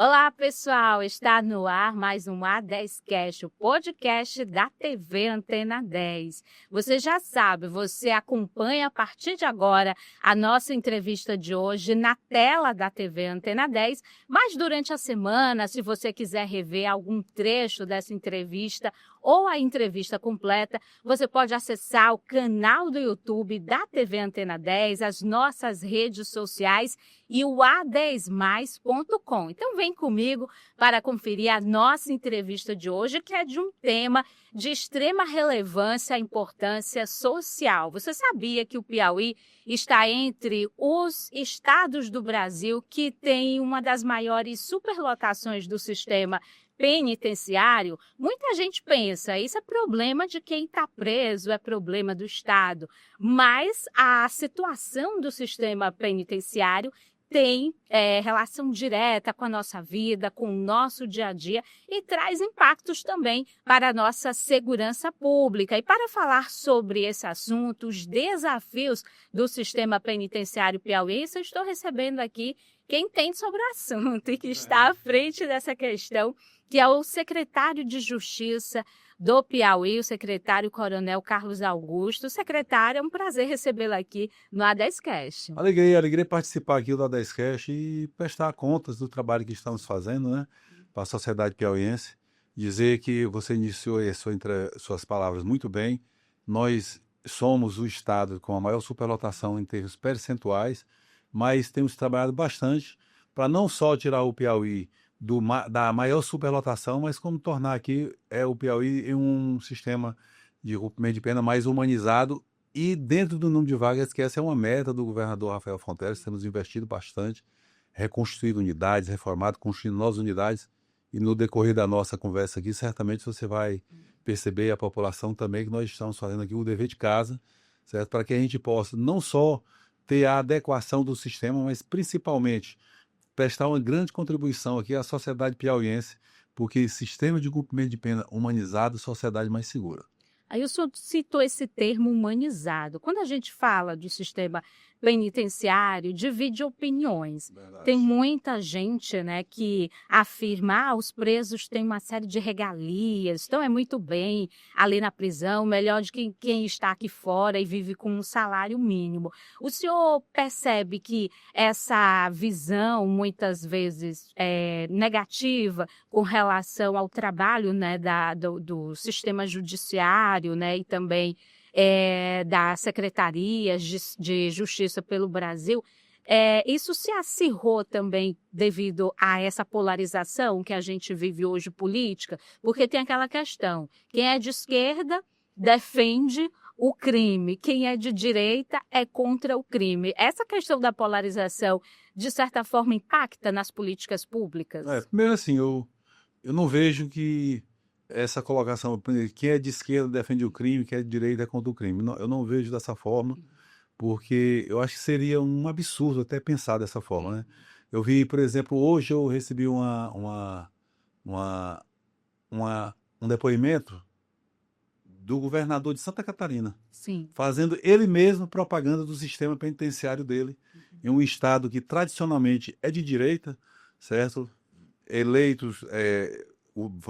Olá, pessoal! Está no ar mais um A10Cast, o podcast da TV Antena 10. Você já sabe, você acompanha a partir de agora a nossa entrevista de hoje na tela da TV Antena 10, mas durante a semana, se você quiser rever algum trecho dessa entrevista ou a entrevista completa, você pode acessar o canal do YouTube da TV Antena 10, as nossas redes sociais e o a10mais.com. Então vem comigo para conferir a nossa entrevista de hoje, que é de um tema de extrema relevância e importância social. Você sabia que o Piauí está entre os estados do Brasil que tem uma das maiores superlotações do sistema penitenciário? Muita gente pensa, isso é problema de quem está preso, é problema do Estado. Mas a situação do sistema penitenciário tem relação direta com a nossa vida, com o nosso dia a dia e traz impactos também para a nossa segurança pública. E para falar sobre esse assunto, os desafios do sistema penitenciário piauiense, eu estou recebendo aqui quem entende sobre o assunto e que está à frente dessa questão, que é o secretário de Justiça do Piauí, o secretário Coronel Carlos Augusto. Secretário, é um prazer recebê-lo aqui no A10Cast. Alegria participar aqui do A10Cast e prestar contas do trabalho que estamos fazendo, né, para a sociedade piauiense. Dizer que você iniciou suas palavras muito bem. Nós somos o estado com a maior superlotação em termos percentuais, mas temos trabalhado bastante para não só tirar o Piauí da maior superlotação, mas como tornar aqui o Piauí em um sistema de cumprimento de pena mais humanizado e dentro do número de vagas, que essa é uma meta do governador Rafael Fonteles. Temos investido bastante, reconstruído unidades, reformado, construindo novas unidades, e no decorrer da nossa conversa aqui, certamente você vai perceber, a população também, que nós estamos fazendo aqui o dever de casa, certo? Para que a gente possa não só ter a adequação do sistema, mas principalmente prestar uma grande contribuição aqui à sociedade piauiense, porque sistema de cumprimento de pena humanizado, sociedade mais segura. Aí o senhor citou esse termo humanizado. Quando a gente fala do sistema penitenciário, divide opiniões. Verdade. Tem muita gente, né, que afirma que os presos têm uma série de regalias, então é muito bem ali na prisão, melhor do que quem está aqui fora e vive com um salário mínimo. O senhor percebe que essa visão, muitas vezes negativa, com relação ao trabalho, né, do sistema judiciário, né, e também das secretarias de Justiça pelo Brasil, isso se acirrou também devido a essa polarização que a gente vive hoje política? Porque tem aquela questão, quem é de esquerda defende o crime, quem é de direita é contra o crime. Essa questão da polarização, de certa forma, impacta nas políticas públicas? Primeiro assim, eu não vejo que essa colocação, quem é de esquerda defende o crime, quem é de direita é contra o crime. Eu não vejo dessa forma, porque eu acho que seria um absurdo até pensar dessa forma, né? Eu vi, por exemplo, hoje eu recebi um depoimento do governador de Santa Catarina, Sim. fazendo ele mesmo propaganda do sistema penitenciário dele, em um estado que tradicionalmente é de direita, certo? Eleitos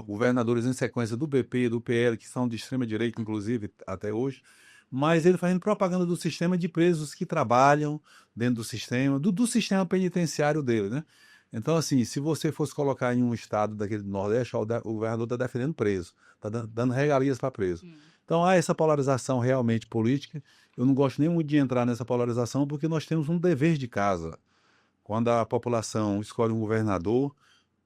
governadores em sequência do BP, do PL, que são de extrema direita, inclusive, até hoje, mas ele fazendo propaganda do sistema de presos que trabalham dentro do sistema, do sistema penitenciário dele, né? Então, assim, se você fosse colocar em um estado daquele do Nordeste, o governador está defendendo preso, está dando regalias para preso. Então, há essa polarização realmente política. Eu não gosto nem muito de entrar nessa polarização, porque nós temos um dever de casa. Quando a população escolhe um governador,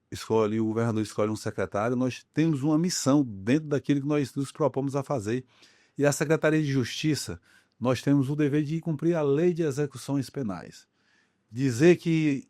o governador escolhe um secretário, nós temos uma missão dentro daquilo que nós nos propomos a fazer. E a Secretaria de Justiça, nós temos o dever de cumprir a lei de execuções penais. Dizer que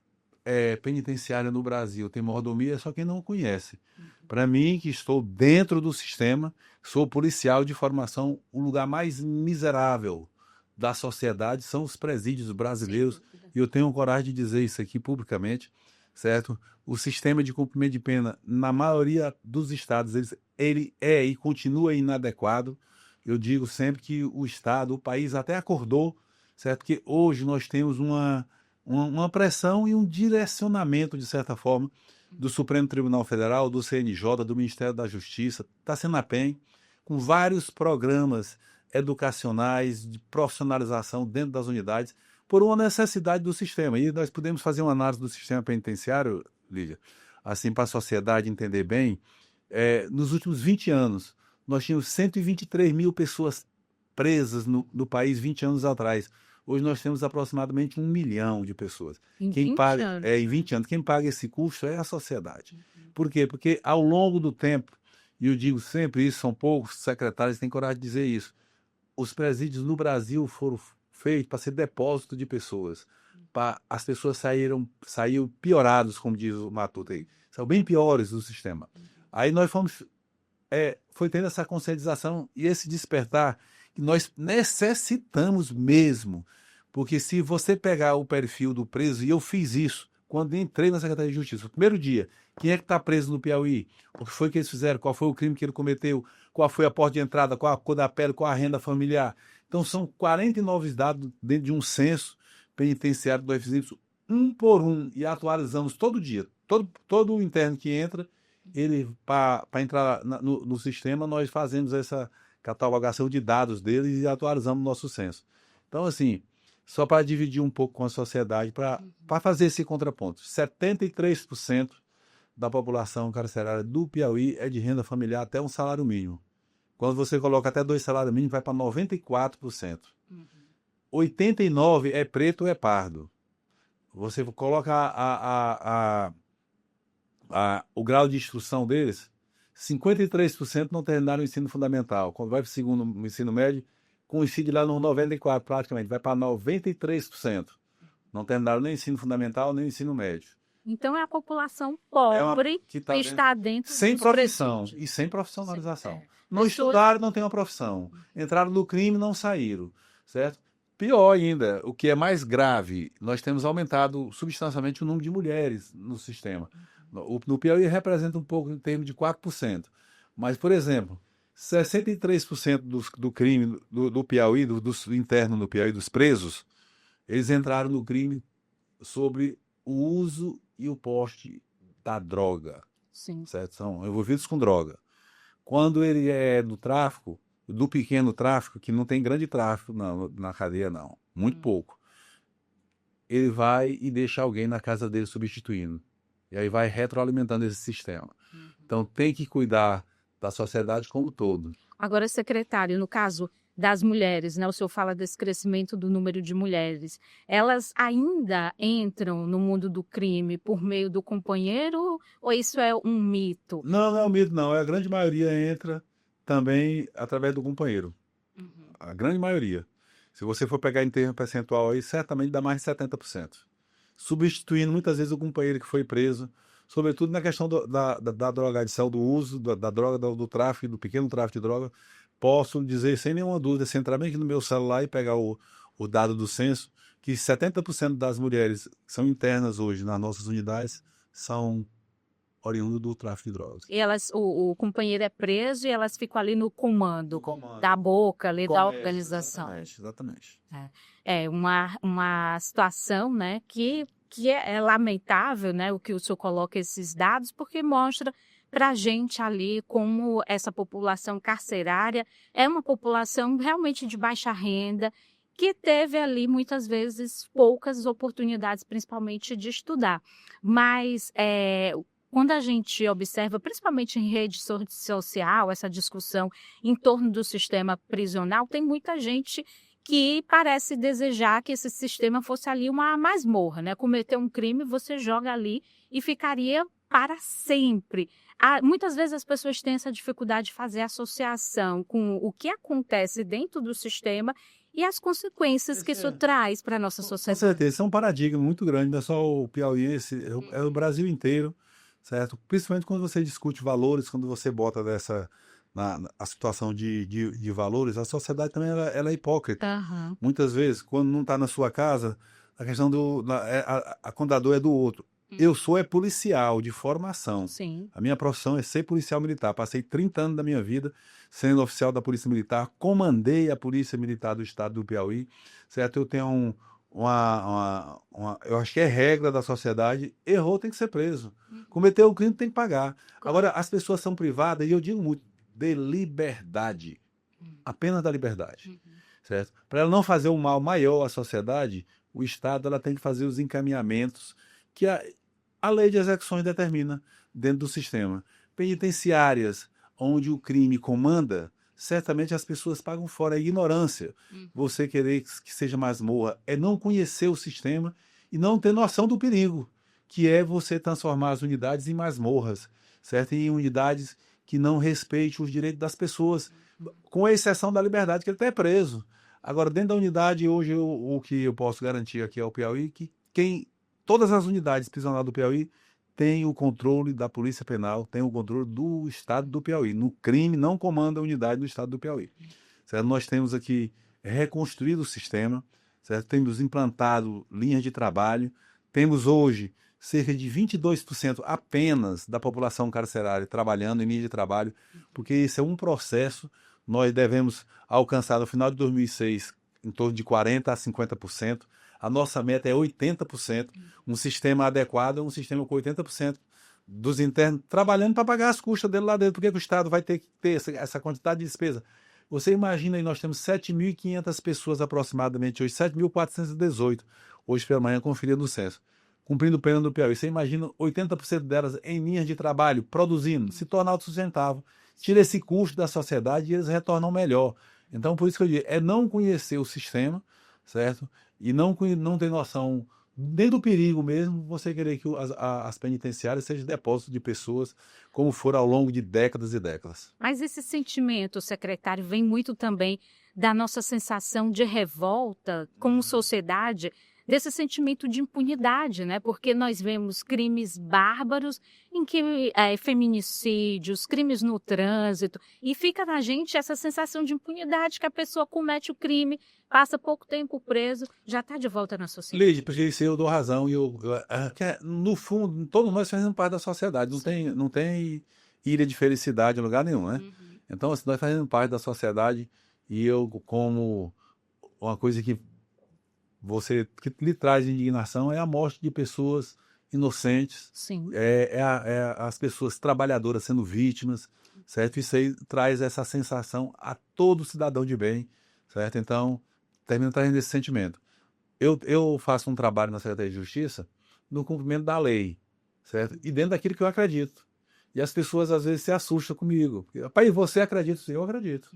penitenciária no Brasil tem mordomia é só quem não conhece. Para mim, que estou dentro do sistema, sou policial de formação, o lugar mais miserável da sociedade são os presídios brasileiros, e eu tenho coragem de dizer isso aqui publicamente, certo? O sistema de cumprimento de pena, na maioria dos estados, ele é e continua inadequado. Eu digo sempre que o Estado, o país até acordou, certo? Que hoje nós temos uma pressão e um direcionamento, de certa forma, do Supremo Tribunal Federal, do CNJ, do Ministério da Justiça, da Senapen, com vários programas educacionais de profissionalização dentro das unidades, por uma necessidade do sistema. E nós podemos fazer uma análise do sistema penitenciário, Lídia, assim, para a sociedade entender bem. Nos últimos 20 anos, nós tínhamos 123 mil pessoas presas no país 20 anos atrás. Hoje nós temos aproximadamente 1 milhão de pessoas. Em Quem 20 paga, anos. em 20 anos, quem paga esse custo é a sociedade. Por quê? Porque ao longo do tempo, e eu digo sempre isso, são poucos secretários que têm coragem de dizer isso, os presídios no Brasil foram feitos para ser depósito de pessoas. As pessoas saíram pioradas, como diz o Matuto aí. São bem piores do sistema. Aí nós foi tendo essa conscientização e esse despertar que nós necessitamos mesmo. Porque se você pegar o perfil do preso, e eu fiz isso quando entrei na Secretaria de Justiça, o primeiro dia, quem é que está preso no Piauí? O que foi que eles fizeram? Qual foi o crime que ele cometeu? Qual foi a porta de entrada? Qual a cor da pele? Qual a renda familiar? Então são 49 dados dentro de um censo penitenciário que nós fizemos um por um e atualizamos todo dia. Todo o interno que entra, ele para entrar no sistema, nós fazemos essa catalogação de dados dele e atualizamos o nosso censo. Então, assim, só para dividir um pouco com a sociedade, para fazer esse contraponto, 73% da população carcerária do Piauí é de renda familiar até um salário mínimo. Quando você coloca até 2 salários mínimos, vai para 94%. 89% é preto ou é pardo. Você coloca o grau de instrução deles, 53% não terminaram o ensino fundamental. Quando vai para o segundo ensino médio, coincide lá no 94% praticamente, vai para 93%. Não terminaram nem o ensino fundamental, nem o ensino médio. Então é a população pobre que está dentro sem dos profissão presídios. e sem profissionalização. É. Não estudaram, não têm uma profissão. Entraram no crime, não saíram, certo? Pior ainda, o que é mais grave, nós temos aumentado substancialmente o número de mulheres no sistema. No Piauí representa um pouco em termos de 4%. Mas, por exemplo, 63% do crime do Piauí, do interno no Piauí, dos presos, eles entraram no crime sobre o uso e o porte da droga. Sim. Certo? São envolvidos com droga. Quando ele é do tráfico, do pequeno tráfico, que não tem grande tráfico na cadeia, não. Muito pouco. Ele vai e deixa alguém na casa dele substituindo. E aí vai retroalimentando esse sistema. Então tem que cuidar da sociedade como um todo. Agora, secretário, no caso das mulheres, né? O senhor fala desse crescimento do número de mulheres. Elas ainda entram no mundo do crime por meio do companheiro ou isso é um mito? Não, não é um mito, não. A grande maioria entra também através do companheiro. A grande maioria. Se você for pegar em termo percentual aí, certamente dá mais de 70%. Substituindo muitas vezes o companheiro que foi preso, sobretudo na questão da drogadição, do uso da droga, do tráfico, do pequeno tráfico de droga. Posso dizer sem nenhuma dúvida, se entrar bem aqui no meu celular e pegar o dado do censo, que 70% das mulheres que são internas hoje nas nossas unidades são oriundas do tráfico de drogas. E elas, o companheiro é preso e elas ficam ali no comando. Da boca, ali da organização. Exatamente. É uma situação, né, que é lamentável, né, o que o senhor coloca esses dados, porque mostra para a gente ali como essa população carcerária é uma população realmente de baixa renda, que teve ali muitas vezes poucas oportunidades, principalmente de estudar. Mas quando a gente observa, principalmente em rede social, essa discussão em torno do sistema prisional, tem muita gente que parece desejar que esse sistema fosse ali uma masmorra, né? Cometer um crime, você joga ali e ficaria para sempre. Muitas vezes as pessoas têm essa dificuldade de fazer associação com o que acontece dentro do sistema e as consequências que isso traz para a nossa sociedade. Com certeza, isso é um paradigma muito grande, não é só o Piauí, é o Brasil inteiro, certo? Principalmente quando você discute valores, quando você bota a situação de valores, a sociedade também ela é hipócrita. Uhum. Muitas vezes, quando não está na sua casa, a questão quando a dor é do outro. Eu sou policial de formação. Sim. A minha profissão é ser policial militar. Passei 30 anos da minha vida sendo oficial da Polícia Militar, comandei a Polícia Militar do Estado do Piauí, certo? Eu tenho eu acho que é regra da sociedade, errou, tem que ser preso. Cometeu o crime, tem que pagar. Agora, as pessoas são privadas, e eu digo muito, de liberdade. Apenas da liberdade. Certo? Para ela não fazer um mal maior à sociedade, o Estado ela tem que fazer os encaminhamentos que a lei de execuções determina dentro do sistema. Penitenciárias, onde o crime comanda, certamente as pessoas pagam fora a ignorância. Você querer que seja masmorra é não conhecer o sistema e não ter noção do perigo, que é você transformar as unidades em masmorras, certo? Em unidades que não respeitem os direitos das pessoas, com exceção da liberdade, que ele está preso. Agora, dentro da unidade, hoje, o que eu posso garantir aqui ao Piauí, que todas as unidades prisionais do Piauí têm o controle da Polícia Penal, têm o controle do Estado do Piauí. No crime, não comanda a unidade do Estado do Piauí. Certo? Nós temos aqui reconstruído o sistema, certo? Temos implantado linhas de trabalho, temos hoje cerca de 22% apenas da população carcerária trabalhando em linha de trabalho, porque esse é um processo. Nós devemos alcançar no final de 2006 em torno de 40% a 50%. A nossa meta é 80%. Um sistema adequado é um sistema com 80% dos internos trabalhando para pagar as custas dele lá dentro. Por que o Estado vai ter que ter essa quantidade de despesa? Você imagina aí, nós temos 7.500 pessoas aproximadamente hoje, 7.418, hoje pela manhã conferindo o censo, cumprindo pena no Piauí. Você imagina 80% delas em linhas de trabalho, produzindo, se tornar autossustentável. Tira esse custo da sociedade e eles retornam melhor. Então, por isso que eu digo, é não conhecer o sistema, certo? E não ter noção nem do perigo mesmo, você querer que as penitenciárias sejam depósitos de pessoas, como foram ao longo de décadas e décadas. Mas esse sentimento, secretário, vem muito também da nossa sensação de revolta como sociedade, desse sentimento de impunidade, né? Porque nós vemos crimes bárbaros em que feminicídios, crimes no trânsito, e fica na gente essa sensação de impunidade que a pessoa comete o crime, passa pouco tempo preso, já está de volta na sociedade. Lídia, porque isso eu dou razão, no fundo, todos nós fazemos parte da sociedade, não tem ilha de felicidade em lugar nenhum, né? Então, assim, nós fazemos parte da sociedade e eu, como uma coisa que lhe traz indignação é a morte de pessoas inocentes, Sim. As pessoas trabalhadoras sendo vítimas, certo? Isso aí traz essa sensação a todo cidadão de bem, certo? Então, termina trazendo esse sentimento. Eu faço um trabalho na Secretaria de Justiça no cumprimento da lei, certo? E dentro daquilo que eu acredito. E as pessoas às vezes se assustam comigo. Pai, você acredita? Sim, eu acredito.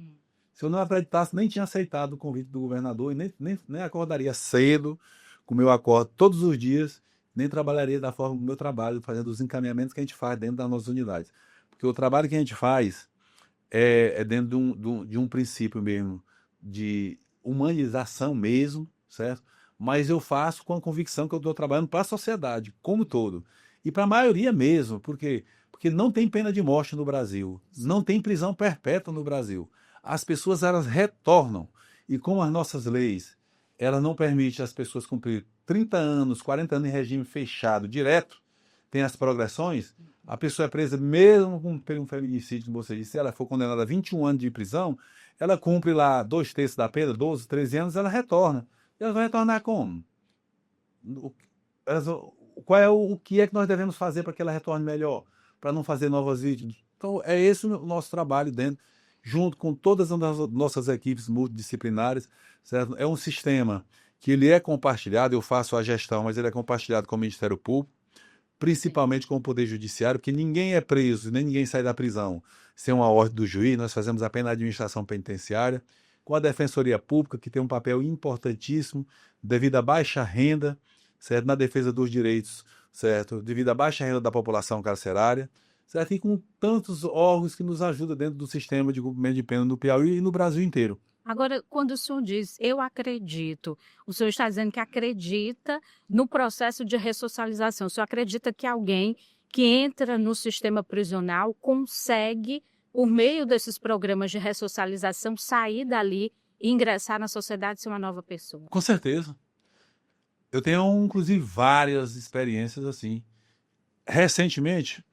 Se eu não acreditasse, nem tinha aceitado o convite do governador e nem acordaria cedo, como eu acordo todos os dias, nem trabalharia da forma como eu trabalho, fazendo os encaminhamentos que a gente faz dentro das nossas unidades. Porque o trabalho que a gente faz é dentro de um princípio mesmo, de humanização mesmo, certo? Mas eu faço com a convicção que eu estou trabalhando para a sociedade como um todo. E para a maioria mesmo, porque não tem pena de morte no Brasil, não tem prisão perpétua no Brasil. As pessoas elas retornam. E como as nossas leis, ela não permite as pessoas cumprir 30 anos, 40 anos em regime fechado, direto, tem as progressões, a pessoa é presa mesmo com um feminicídio, como você disse, se ela for condenada a 21 anos de prisão, ela cumpre lá 2/3 da pena, 12, 13 anos, ela retorna. E ela vai retornar como? O que é que nós devemos fazer para que ela retorne melhor? Para não fazer novas vítimas? Então, é esse o nosso trabalho dentro, junto com todas as nossas equipes multidisciplinares, certo? É um sistema que ele é compartilhado, eu faço a gestão, mas ele é compartilhado com o Ministério Público, principalmente com o Poder Judiciário, porque ninguém é preso, nem ninguém sai da prisão sem uma ordem do juiz, nós fazemos apenas a administração penitenciária, com a Defensoria Pública, que tem um papel importantíssimo, devido à baixa renda, certo? Na defesa dos direitos, certo? Devido à baixa renda da população carcerária, certo? E com tantos órgãos que nos ajudam dentro do sistema de cumprimento de pena no Piauí e no Brasil inteiro. Agora, quando o senhor diz, eu acredito, o senhor está dizendo que acredita no processo de ressocialização. O senhor acredita que alguém que entra no sistema prisional consegue, por meio desses programas de ressocialização, sair dali e ingressar na sociedade e ser uma nova pessoa? Com certeza. Eu tenho, inclusive, várias experiências assim. Recentemente,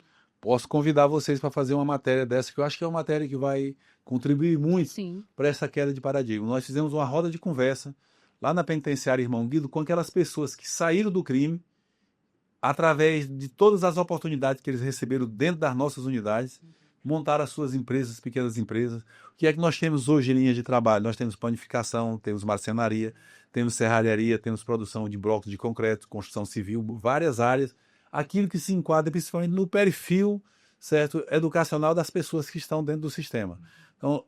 posso convidar vocês para fazer uma matéria dessa, que eu acho que é uma matéria que vai contribuir muito para essa queda de paradigma. Nós fizemos uma roda de conversa lá na penitenciária Irmão Guido, com aquelas pessoas que saíram do crime através de todas as oportunidades que eles receberam dentro das nossas unidades, montaram as suas empresas, pequenas empresas. O que é que nós temos hoje em linha de trabalho? Nós temos panificação, temos marcenaria, temos serralharia, temos produção de blocos de concreto, construção civil, várias áreas. Aquilo que se enquadra principalmente no perfil, certo, educacional das pessoas que estão dentro do sistema. Então,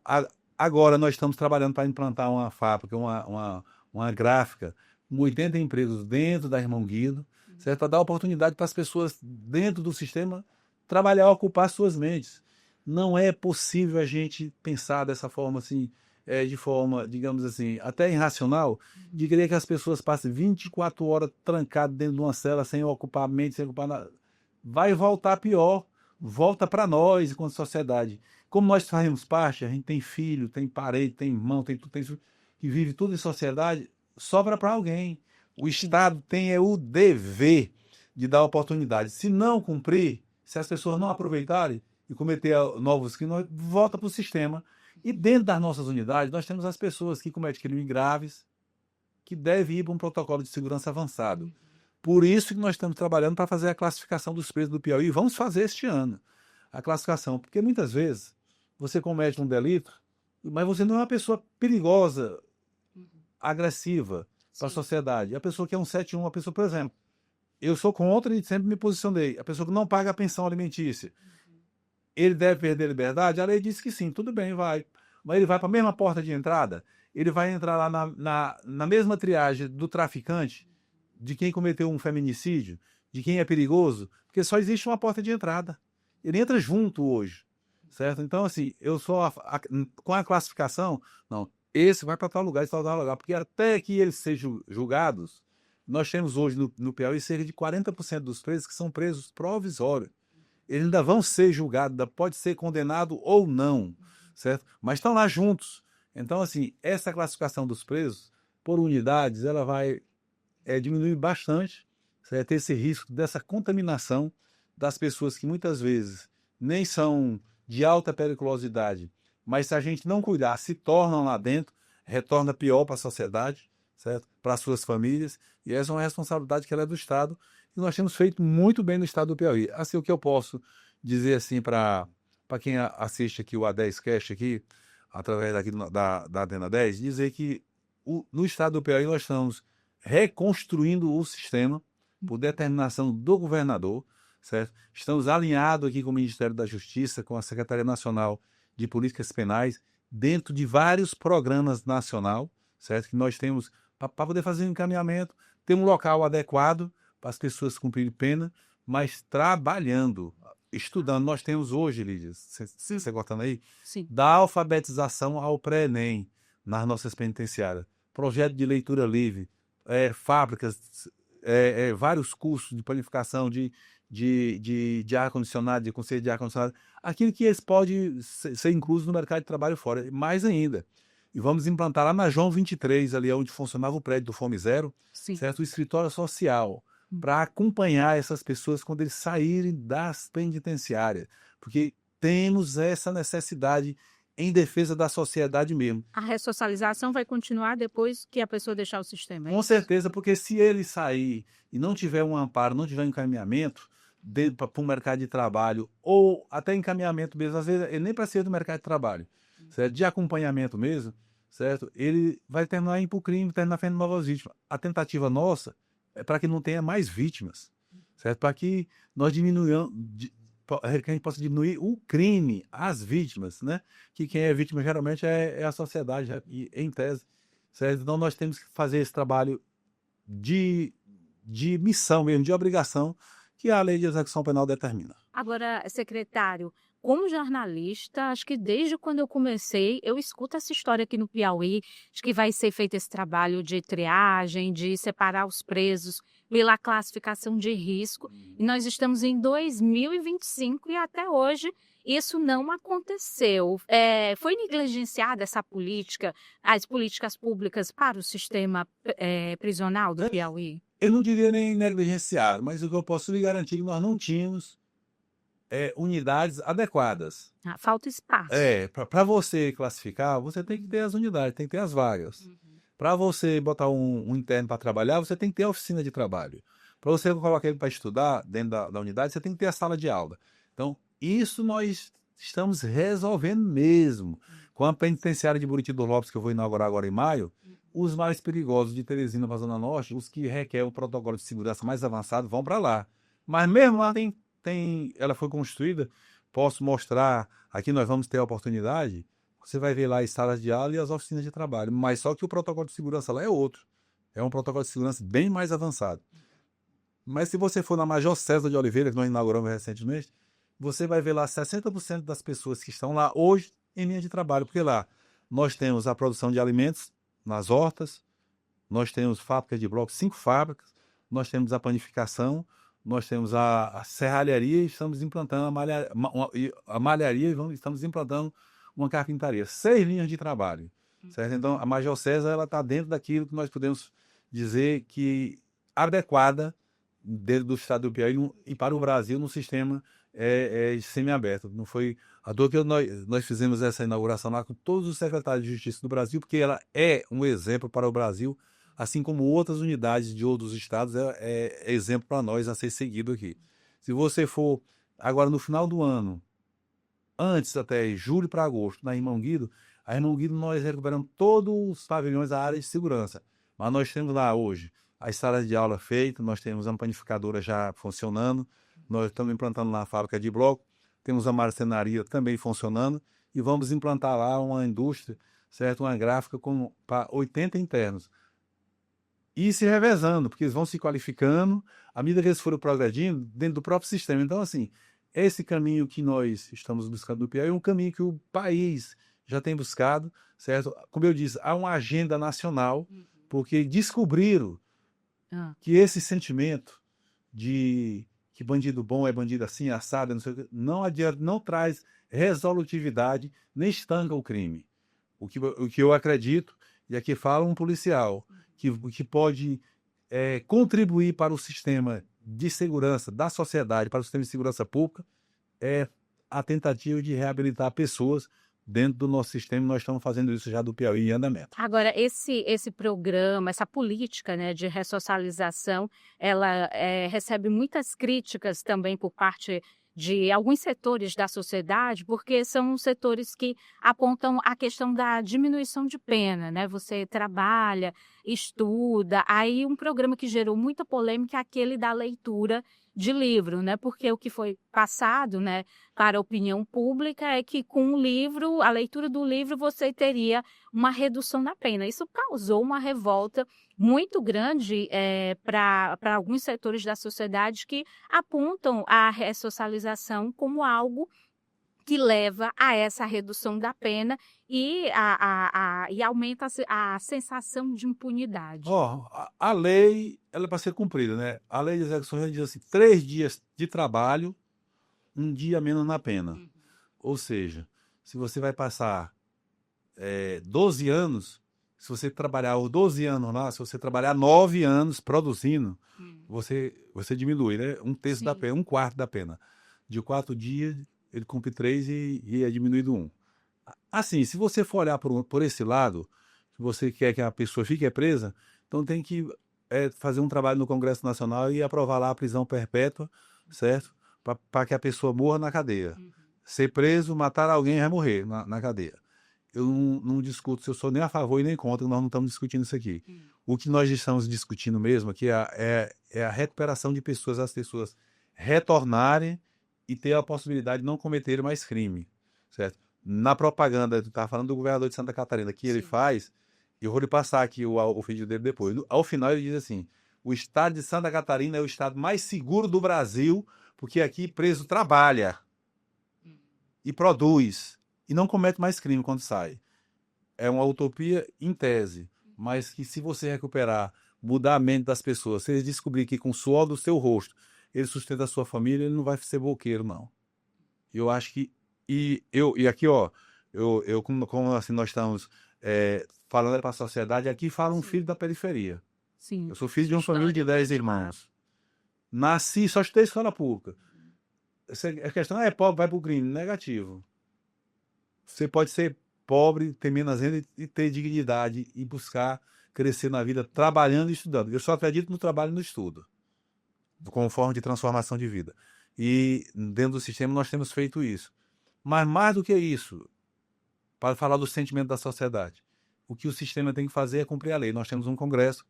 agora nós estamos trabalhando para implantar uma fábrica, uma gráfica, com 80 empregos dentro da Irmão Guido, certo? Para dar oportunidade para as pessoas dentro do sistema trabalhar, ocupar suas mentes. Não é possível a gente pensar dessa forma assim, de forma, digamos assim, até irracional, de querer que as pessoas passem 24 horas trancadas dentro de uma cela sem ocupar a mente, sem ocupar nada. Vai voltar pior, volta para nós enquanto sociedade. Como nós fazemos parte, a gente tem filho, tem parente, tem irmão, tem que vive tudo em sociedade, sobra para alguém. O Estado tem o dever de dar oportunidade. Se não cumprir, se as pessoas não aproveitarem e cometer novos crimes, volta para o sistema. E dentro das nossas unidades, nós temos as pessoas que cometem crimes graves, que devem ir para um protocolo de segurança avançado. Por isso que nós estamos trabalhando para fazer a classificação dos presos do Piauí. Vamos fazer este ano a classificação, porque muitas vezes você comete um delito, mas você não é uma pessoa perigosa, agressiva para a sociedade. A pessoa que é um 71, uma pessoa, por exemplo, eu sou contra e sempre me posicionei. A pessoa que não paga a pensão alimentícia, ele deve perder a liberdade? A lei diz que sim, tudo bem, vai. Mas ele vai para a mesma porta de entrada, ele vai entrar lá na mesma triagem do traficante, de quem cometeu um feminicídio, de quem é perigoso, porque só existe uma porta de entrada. Ele entra junto hoje, certo? Então, assim, eu sou com a classificação, não, esse vai para tal lugar, esse vai para tal lugar, porque até que eles sejam julgados, nós temos hoje no Piauí cerca de 40% dos presos que são presos provisórios. Eles ainda vão ser julgados, ainda pode ser condenado ou não, certo? Mas estão lá juntos. Então, assim, essa classificação dos presos por unidades, ela vai diminuir bastante, certo? Esse risco dessa contaminação das pessoas que muitas vezes nem são de alta periculosidade, mas se a gente não cuidar, se tornam lá dentro, retorna pior para a sociedade, certo? Para as suas famílias, e essa é uma responsabilidade que ela é do Estado, e nós temos feito muito bem no Estado do Piauí. Assim, o que eu posso dizer assim para quem assiste aqui o A10Cast aqui, através daqui da Antena 10, dizer que no Estado do Piauí nós estamos reconstruindo o sistema por determinação do governador, certo? Estamos alinhados aqui com o Ministério da Justiça, com a Secretaria Nacional de Políticas Penais, dentro de vários programas nacional, certo? Que nós temos para poder fazer um encaminhamento, ter um local adequado para as pessoas cumprirem pena, mas trabalhando, estudando. Nós temos hoje, Lídia, você cortando aí, Sim. da alfabetização ao pré-ENEM nas nossas penitenciárias, projeto de leitura livre, fábricas, vários cursos de planificação de ar-condicionado, de conceito de ar-condicionado, aquilo que eles podem ser incluso no mercado de trabalho fora, mais ainda. E vamos implantar lá na João 23, ali onde funcionava o prédio do Fome Zero, certo? O escritório social, para acompanhar essas pessoas quando eles saírem das penitenciárias, porque temos essa necessidade em defesa da sociedade mesmo. A ressocialização vai continuar depois que a pessoa deixar o sistema? Com certeza, porque se ele sair e não tiver um amparo, não tiver um encaminhamento para o mercado de trabalho, ou até encaminhamento mesmo, às vezes ele nem precisa do mercado de trabalho, certo? De acompanhamento mesmo, certo? Ele vai terminar indo para o crime, terminar fazendo novas vítimas. A tentativa nossa é para que não tenha mais vítimas, certo? Para que nós diminuamos, que a gente possa diminuir o crime, as vítimas, né? Que quem é vítima geralmente é a sociedade, em tese, certo? Então nós temos que fazer esse trabalho de missão mesmo, de obrigação, que a lei de execução penal determina. Agora, secretário, como jornalista, acho que desde quando eu comecei, eu escuto essa história aqui no Piauí, de que vai ser feito esse trabalho de triagem, de separar os presos pela classificação de risco. E nós estamos em 2025 e até hoje isso não aconteceu. Foi negligenciada essa política, as políticas públicas para o sistema prisional do Piauí? Eu não diria nem negligenciado, mas o que eu posso lhe garantir é que nós não tínhamos unidades adequadas. Falta espaço. Para você classificar, você tem que ter as unidades, tem que ter as vagas. Para você botar um interno para trabalhar, você tem que ter a oficina de trabalho. Para você colocar ele para estudar dentro da unidade, você tem que ter a sala de aula. Então, isso nós estamos resolvendo mesmo. Com a penitenciária de Buriti dos Lopes, que eu vou inaugurar agora em maio, os mais perigosos de Teresina para a Zona Norte, os que requerem o protocolo de segurança mais avançado, vão para lá. Mas mesmo lá ela foi construída, posso mostrar, aqui nós vamos ter a oportunidade, você vai ver lá as salas de aula e as oficinas de trabalho, mas só que o protocolo de segurança lá é outro. É um protocolo de segurança bem mais avançado. Mas se você for na Major César de Oliveira, que nós inauguramos recentemente, você vai ver lá 60% das pessoas que estão lá hoje em linha de trabalho, porque lá nós temos a produção de alimentos nas hortas, nós temos fábricas de blocos, 5 fábricas, nós temos a panificação, nós temos a serralharia e estamos implantando a malharia e estamos implantando uma carpintaria. 6 linhas de trabalho, certo? Então, a Major César está dentro daquilo que nós podemos dizer que adequada dentro do estado do Piauí e para o Brasil no sistema semiaberto. Não foi à toa que nós fizemos essa inauguração lá com todos os secretários de Justiça do Brasil, porque ela é um exemplo para o Brasil, assim como outras unidades de outros estados, é exemplo para nós a ser seguido aqui. Se você for agora no final do ano, antes até julho para agosto, na Irmão Guido, a Irmão Guido nós recuperamos todos os pavilhões da área de segurança. Mas nós temos lá hoje as salas de aula feitas, nós temos a panificadora já funcionando, nós estamos implantando lá a fábrica de bloco, temos a marcenaria também funcionando e vamos implantar lá uma indústria, certo? Uma gráfica para 80 internos. E se revezando, porque eles vão se qualificando à medida que eles forem progredindo dentro do próprio sistema. Então, assim, esse caminho que nós estamos buscando no Piauí é um caminho que o país já tem buscado, certo? Como eu disse, há uma agenda nacional, porque descobriram que esse sentimento de que bandido bom é bandido assim, assado, não sei o que, não adianta, não traz resolutividade, nem estanca o crime. O que eu acredito, e aqui fala um policial, que pode contribuir para o sistema de segurança da sociedade, para o sistema de segurança pública, é a tentativa de reabilitar pessoas dentro do nosso sistema. Nós estamos fazendo isso já do Piauí em andamento. Agora, esse programa, essa política, né, de ressocialização, ela recebe muitas críticas também por parte de alguns setores da sociedade, porque são setores que apontam a questão da diminuição de pena, né? Você trabalha, estuda, aí um programa que gerou muita polêmica é aquele da leitura de livro, né? Porque o que foi passado, né, para a opinião pública é que com o livro, a leitura do livro, você teria uma redução na pena. Isso causou uma revolta muito grande para alguns setores da sociedade que apontam a ressocialização como algo que leva a essa redução da pena e aumenta a sensação de impunidade. A lei ela é para ser cumprida, né? A lei de execução diz assim, 3 dias de trabalho, 1 dia menos na pena. Ou seja, se você vai passar 12 anos, se você trabalhar os 12 anos lá, se você trabalhar 9 anos produzindo, você diminui, né? 1/3 da pena, 1/4 da pena. De 4 dias, ele cumpre 3 e é diminuído 1. Assim, se você for olhar por esse lado, se você quer que a pessoa fique presa, então tem que fazer um trabalho no Congresso Nacional e aprovar lá a prisão perpétua, certo? Para que a pessoa morra na cadeia. Ser preso, matar alguém, vai morrer na cadeia. Eu não discuto se eu sou nem a favor e nem contra, nós não estamos discutindo isso aqui. O que nós estamos discutindo mesmo aqui é a recuperação de pessoas, as pessoas retornarem e ter a possibilidade de não cometerem mais crime, certo? Na propaganda, tu estava falando do governador de Santa Catarina, que ele faz, e eu vou lhe passar aqui o vídeo dele depois. Ao final ele diz assim, o estado de Santa Catarina é o estado mais seguro do Brasil, porque aqui preso trabalha e produz, e não comete mais crime quando sai. É uma utopia em tese, mas que se você recuperar, mudar a mente das pessoas, se eles descobrir que com o suor do seu rosto ele sustenta a sua família, ele não vai ser boqueiro, não. Eu acho que... E aqui, ó, como assim nós estamos falando para a sociedade, aqui fala um filho da periferia. Sim. Eu sou filho de uma família de 10 irmãos. Nasci, só estudei escola pública. A questão é pobre, vai para o crime. Negativo. Você pode ser pobre, ter menos renda e ter dignidade e buscar crescer na vida trabalhando e estudando. Eu só acredito no trabalho e no estudo, como forma de transformação de vida. E dentro do sistema nós temos feito isso. Mas mais do que isso, para falar do sentimento da sociedade, o que o sistema tem que fazer é cumprir a lei. Nós temos um Congresso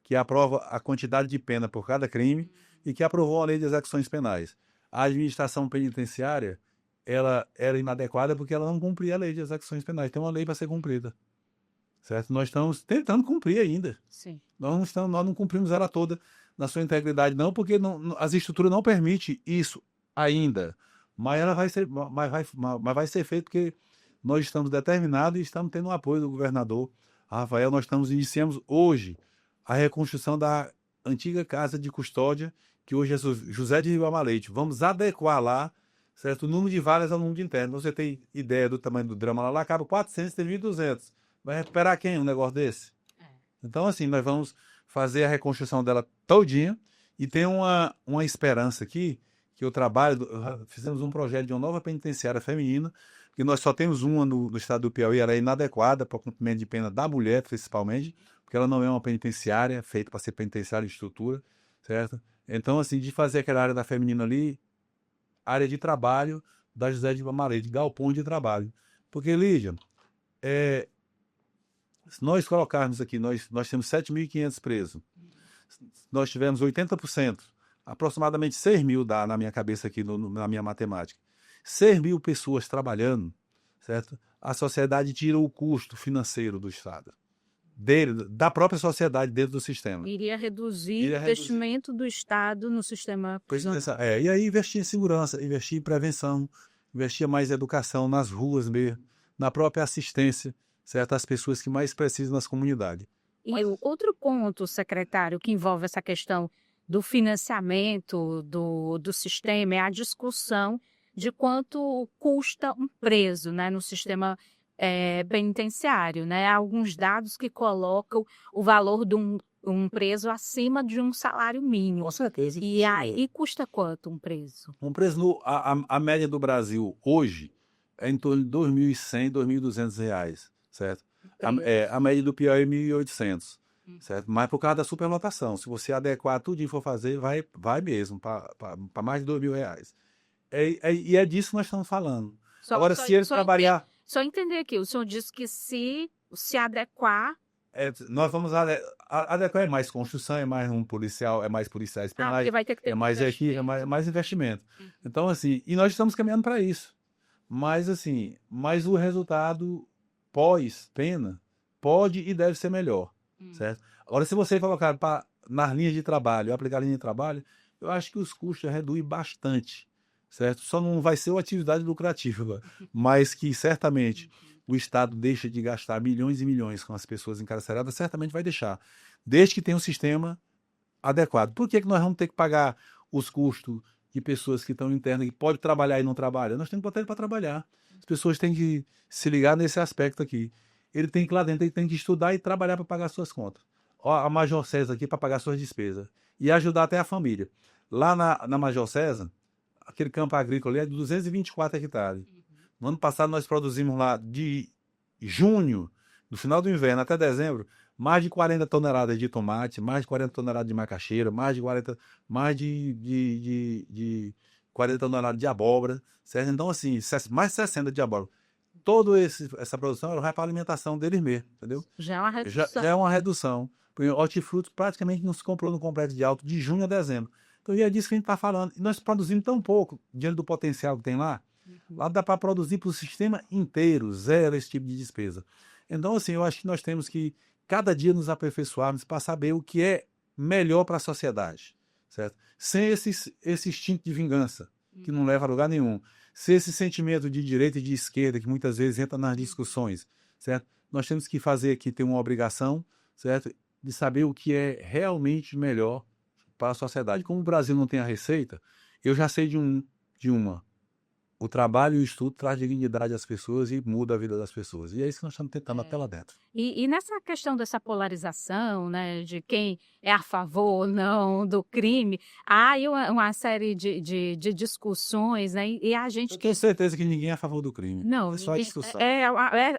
que aprova a quantidade de pena por cada crime e que aprovou a lei de execuções penais. A administração penitenciária, ela era inadequada porque ela não cumpria a lei de execuções penais. Tem uma lei para ser cumprida, certo? Nós estamos tentando cumprir ainda. Sim. Nós não cumprimos ela toda na sua integridade, não, porque as estruturas não permitem isso ainda. Mas ela vai ser feito porque nós estamos determinados e estamos tendo o apoio do governador Rafael. Nós iniciamos hoje a reconstrução da antiga casa de custódia, que hoje é José de Ribamar Leite. Vamos adequar lá, certo? O número de vagas ao número de internos. Você tem ideia do tamanho do drama lá cabe 400, tem 1.200. Vai recuperar quem um negócio desse? Então, assim, nós vamos fazer a reconstrução dela todinha e tem uma esperança aqui, que eu trabalho, fizemos um projeto de uma nova penitenciária feminina, que nós só temos uma no estado do Piauí, ela é inadequada para o cumprimento de pena da mulher, principalmente, porque ela não é uma penitenciária feita para ser penitenciária de estrutura, certo? Então, assim, de fazer aquela área da feminina ali, área de trabalho da José de Ribamar Leite, galpão de trabalho. Porque, Lídia, se nós colocarmos aqui, nós temos 7.500 presos, nós tivemos 80%, aproximadamente 6.000 dá na minha cabeça aqui, na minha matemática. 6.000 pessoas trabalhando, certo? A sociedade tira o custo financeiro do Estado, da própria sociedade dentro do sistema. Iria reduzir o investimento do Estado no sistema prisional. E aí investir em segurança, investir em prevenção, investir mais em educação, nas ruas mesmo, na própria assistência, certo? As pessoas que mais precisam nas comunidades. E o outro ponto, secretário, que envolve essa questão do financiamento do sistema é a discussão de quanto custa um preso, né, no sistema penitenciário, né? Há alguns dados que colocam o valor de um preso acima de um salário mínimo. Com certeza. E custa quanto um preso? Um preso, a média do Brasil hoje é em torno de R$ 2.100, R$ 2.200, certo? A média do Piauí é 1.800, certo? Mas por causa da superlotação, se você adequar tudo e for fazer, vai mesmo, para mais de R$ 2.000. E é disso que nós estamos falando. Agora, se eles trabalhar... Só entender aqui, o senhor disse que se adequar... nós vamos adequar, é mais construção, é mais um policial, é mais policiais penais, vai ter que ter é mais equipe, é mais investimento. Então, assim, e nós estamos caminhando para isso. Mas, assim, o resultado pós-pena pode e deve ser melhor, certo? Agora, se você colocar nas linhas de trabalho, aplicar a linha de trabalho, eu acho que os custos reduzem bastante, certo? Só não vai ser uma atividade lucrativa, mas que certamente o Estado deixa de gastar milhões e milhões com as pessoas encarceradas, certamente vai deixar, desde que tenha um sistema adequado. Por que nós vamos ter que pagar os custos de pessoas que estão internas, que podem trabalhar e não trabalham? Nós temos que botar ele para trabalhar. As pessoas têm que se ligar nesse aspecto aqui. Ele tem que ir lá dentro, ele tem que estudar e trabalhar para pagar suas contas. A Major César aqui para pagar suas despesas. E ajudar até a família. Lá na Major César, aquele campo agrícola ali é de 224 hectares. No ano passado nós produzimos lá de junho, no final do inverno até dezembro, mais de 40 toneladas de tomate, mais de 40 toneladas de macaxeira, mais de 40 toneladas de abóbora, certo? Então, assim, mais de 60 de abóbora. Toda essa produção ela vai para a alimentação deles mesmo, entendeu? Já é uma redução. Já é uma redução. Porque hortifrutos praticamente não se comprou no complexo de Alto de junho a dezembro. Então, é disso que a gente está falando. E nós produzimos tão pouco, diante do potencial que tem lá, lá dá para produzir para o sistema inteiro, zero esse tipo de despesa. Então, assim, eu acho que nós temos que, cada dia, nos aperfeiçoarmos para saber o que é melhor para a sociedade, certo? Sem esse instinto de vingança, que não leva a lugar nenhum. Sem esse sentimento de direita e de esquerda, que muitas vezes entra nas discussões, certo? Nós temos que fazer aqui, ter uma obrigação, certo? De saber o que é realmente melhor para a sociedade. Como o Brasil não tem a receita, eu já sei de uma. O trabalho e o estudo traz dignidade às pessoas e muda a vida das pessoas. E é isso que nós estamos tentando até lá dentro. E nessa questão dessa polarização, né, de quem é a favor ou não do crime, há aí uma série de discussões, né, e a gente... Eu tenho certeza que ninguém é a favor do crime. Não, é só a discussão. É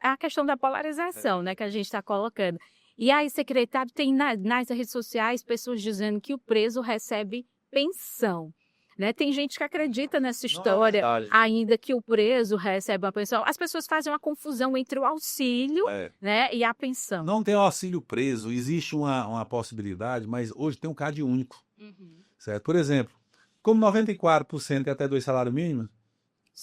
a questão da polarização, né, que a gente está colocando. E aí, secretário, tem nas redes sociais pessoas dizendo que o preso recebe pensão. Né? Tem gente que acredita nessa história ainda que o preso recebe uma pensão. As pessoas fazem uma confusão entre o auxílio, né, e a pensão. Não tem o auxílio preso, existe uma possibilidade, mas hoje tem um CAD único. Certo? Por exemplo, como 94% é até 2 salários mínimos,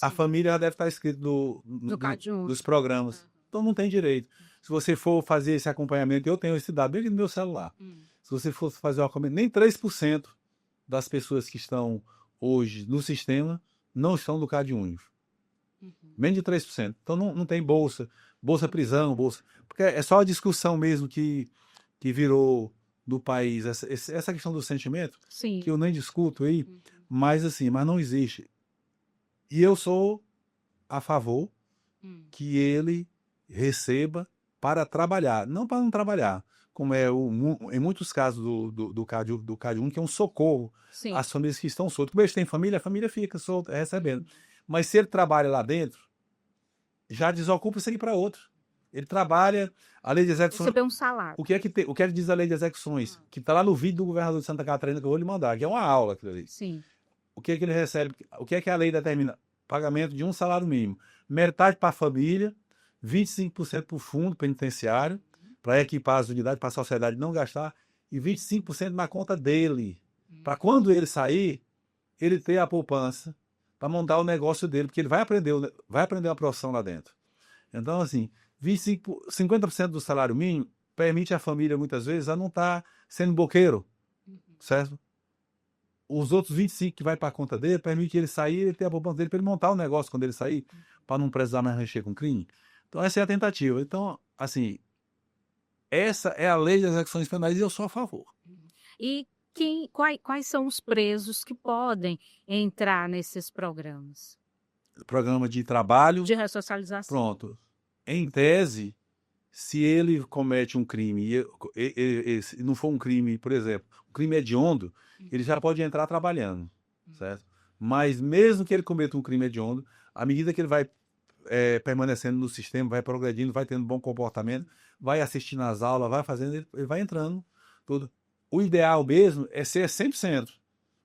a família já deve estar inscrita dos programas. Então não tem direito. Se você for fazer esse acompanhamento, eu tenho esse dado bem aqui no meu celular. Se você for fazer o acompanhamento, nem 3% das pessoas que estão hoje no sistema não estão no CAD único. Menos de 3%. Então não tem bolsa prisão, bolsa. Porque é só a discussão mesmo que virou do país, essa questão do sentimento, Sim. que eu nem discuto aí, mas não existe. E eu sou a favor que ele receba para trabalhar, não para não trabalhar, como é em muitos casos do CAD único, que é um socorro às famílias que estão soltas. Como eles têm família, a família fica solta, recebendo. Mas se ele trabalha lá dentro, já desocupa isso aqui para outro. Ele trabalha, a lei de execuções... Receber um salário. O que é que diz a lei de execuções? Que está lá no vídeo do governador de Santa Catarina, que eu vou lhe mandar, que é uma aula aquilo ali. Sim. O que é que ele recebe? O que é que a lei determina? Pagamento de um salário mínimo. Metade para a família, 25% para o fundo penitenciário, para equipar as unidades, para a sociedade não gastar, e 25% na conta dele. Para quando ele sair, ele ter a poupança para montar o negócio dele, porque ele vai aprender uma profissão lá dentro. Então, 50% do salário mínimo permite à família, muitas vezes, a não estar sendo boqueiro, certo? Os outros 25% que vai para a conta dele, permite ele sair, ele ter a poupança dele para ele montar o negócio quando ele sair, para não precisar mais mexer com crime. Então, essa é a tentativa. Então, essa é a lei de execuções penais e eu sou a favor. E quais são os presos que podem entrar nesses programas? Programa de trabalho. De ressocialização. Pronto. Em tese, se ele comete um crime e não for um crime, por exemplo, um crime hediondo, ele já pode entrar trabalhando, certo? Mas mesmo que ele cometa um crime hediondo, à medida que ele vai permanecendo no sistema, vai progredindo, vai tendo bom comportamento, vai assistindo às aulas, vai fazendo, ele vai entrando, tudo. O ideal mesmo é ser 100%,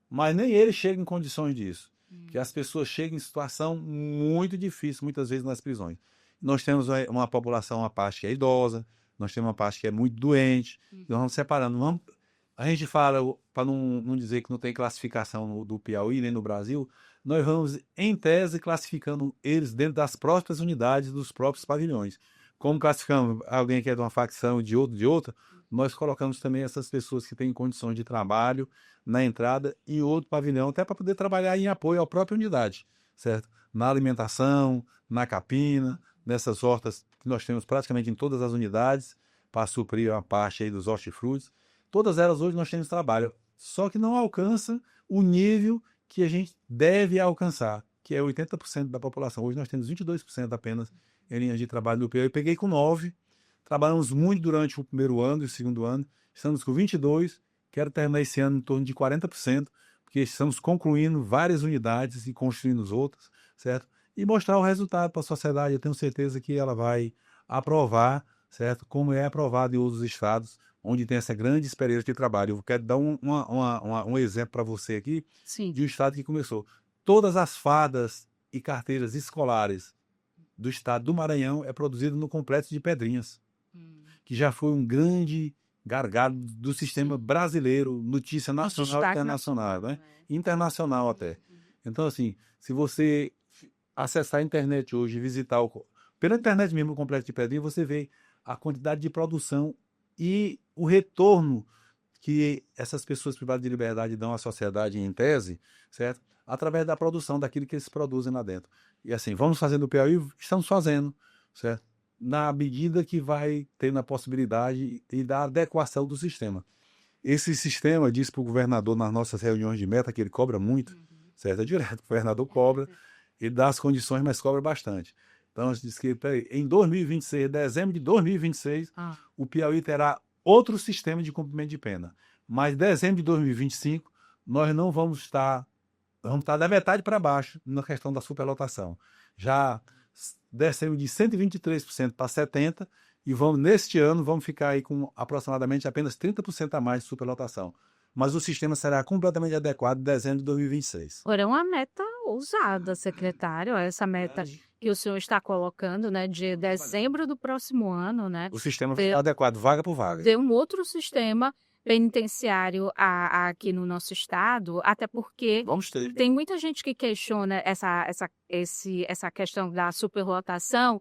mas nem ele chega em condições disso, que as pessoas chegam em situação muito difícil, muitas vezes nas prisões. Nós temos uma população, uma parte que é idosa, nós temos uma parte que é muito doente, nós vamos separando. A gente fala, para não dizer que não tem classificação do Piauí nem no Brasil, nós vamos, em tese, classificando eles dentro das próprias unidades, dos próprios pavilhões. Como classificamos alguém que é de uma facção de outra, nós colocamos também essas pessoas que têm condições de trabalho na entrada em outro pavilhão, até para poder trabalhar em apoio à própria unidade, certo? Na alimentação, na capina, nessas hortas que nós temos praticamente em todas as unidades, para suprir a parte aí dos hortifrutis. Todas elas hoje nós temos trabalho, só que não alcança o nível que a gente deve alcançar, que é 80% da população. Hoje nós temos 22% apenas em linhas de trabalho do Piauí. Eu peguei com 9, trabalhamos muito durante o primeiro ano e o segundo ano, estamos com 22, quero terminar esse ano em torno de 40%, porque estamos concluindo várias unidades e construindo outras, certo? E mostrar o resultado para a sociedade. Eu tenho certeza que ela vai aprovar, certo? Como é aprovado em outros estados, onde tem essa grande experiência de trabalho. Eu quero dar um exemplo para você aqui. Sim. De um estado que começou. Todas as fardas e carteiras escolares do estado do Maranhão é produzido no Complexo de Pedrinhas, que já foi um grande gargalo do sistema brasileiro, notícia nacional e internacional, né? Internacional até. Então, se você acessar a internet hoje e visitar pela internet mesmo o Complexo de Pedrinhas, você vê a quantidade de produção e o retorno que essas pessoas privadas de liberdade dão à sociedade em tese, certo? Através da produção daquilo que eles produzem lá dentro. E vamos fazendo o Piauí? Estamos fazendo, certo? Na medida que vai tendo a possibilidade e da adequação do sistema. Esse sistema, diz para o governador nas nossas reuniões de meta, que ele cobra muito, certo? É direto, o governador cobra, ele dá as condições, mas cobra bastante. Então, diz que em 2026, dezembro de 2026, o Piauí terá outro sistema de cumprimento de pena. Mas em dezembro de 2025, nós não vamos estar da metade para baixo na questão da superlotação. Já descemos de 123% para 70% e neste ano, vamos ficar aí com aproximadamente apenas 30% a mais de superlotação. Mas o sistema será completamente adequado em dezembro de 2026. Ora, é uma meta ousada, secretário, essa meta que o senhor está colocando, né, de dezembro do próximo ano, né? O sistema fica adequado, vaga por vaga. Ter um outro sistema penitenciário aqui no nosso estado, até porque Vamos ter. tem muita gente que questiona essa questão da superlotação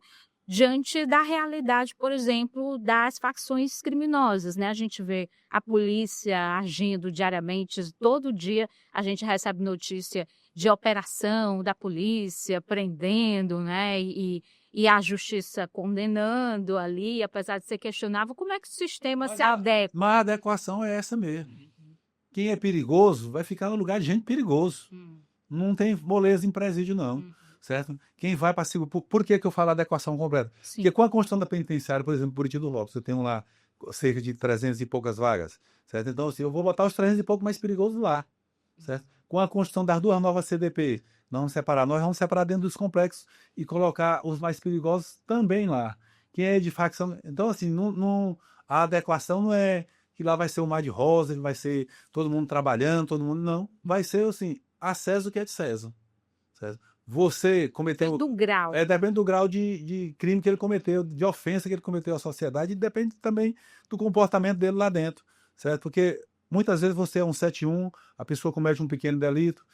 diante da realidade, por exemplo, das facções criminosas, né? A gente vê a polícia agindo diariamente, todo dia a gente recebe notícia de operação da polícia, prendendo, né? E a justiça condenando ali, apesar de ser questionável, como é que o sistema se adequa? Mas a adequação é essa mesmo. Quem é perigoso vai ficar no lugar de gente perigoso. Não tem moleza em presídio, não. Certo? Quem vai para segurança. Por que eu falo adequação completa? Sim. Porque com a construção da penitenciária, por exemplo, Buriti do Lopes, eu tenho lá cerca de 300 e poucas vagas. Certo? Então, assim, eu vou botar os 300 e pouco mais perigosos lá. Certo? Com a construção das 2 novas CDP, nós vamos separar dentro dos complexos e colocar os mais perigosos também lá. Quem é de facção. Então, assim, a adequação não é que lá vai ser o mar de rosa, vai ser todo mundo trabalhando, todo mundo. Não. Vai ser, assim, a César o que é de César. Certo? Você cometeu. Do grau. Depende do grau de crime que ele cometeu, de ofensa que ele cometeu à sociedade, e depende também do comportamento dele lá dentro, certo? Porque muitas vezes você é um 71, a pessoa comete um pequeno delito,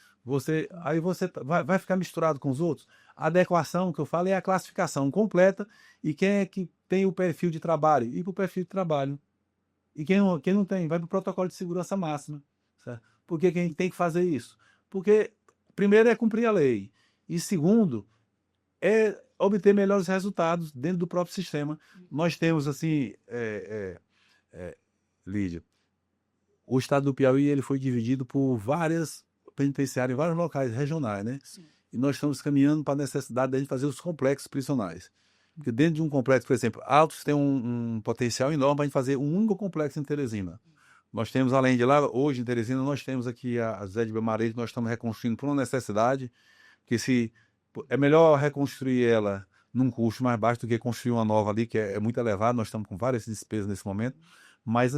aí você vai ficar misturado com os outros. A adequação que eu falo é a classificação completa, e quem é que tem o perfil de trabalho? Ir para o perfil de trabalho. E quem não tem, vai para o protocolo de segurança máxima. Certo? Por que quem tem que fazer isso? Porque, primeiro, é cumprir a lei. E segundo, é obter melhores resultados dentro do próprio sistema. Nós temos, assim, Lídia, o estado do Piauí ele foi dividido por várias penitenciárias, em vários locais regionais, né? Sim. E nós estamos caminhando para a necessidade de a gente fazer os complexos prisionais. Porque dentro de um complexo, por exemplo, Altos tem um potencial enorme para a gente fazer um único complexo em Teresina. Nós temos, além de lá, hoje em Teresina, nós temos aqui a Zé de Belmarito, que nós estamos reconstruindo por uma necessidade, que é melhor reconstruir ela num custo mais baixo do que construir uma nova ali, que é muito elevado, nós estamos com várias despesas nesse momento, mas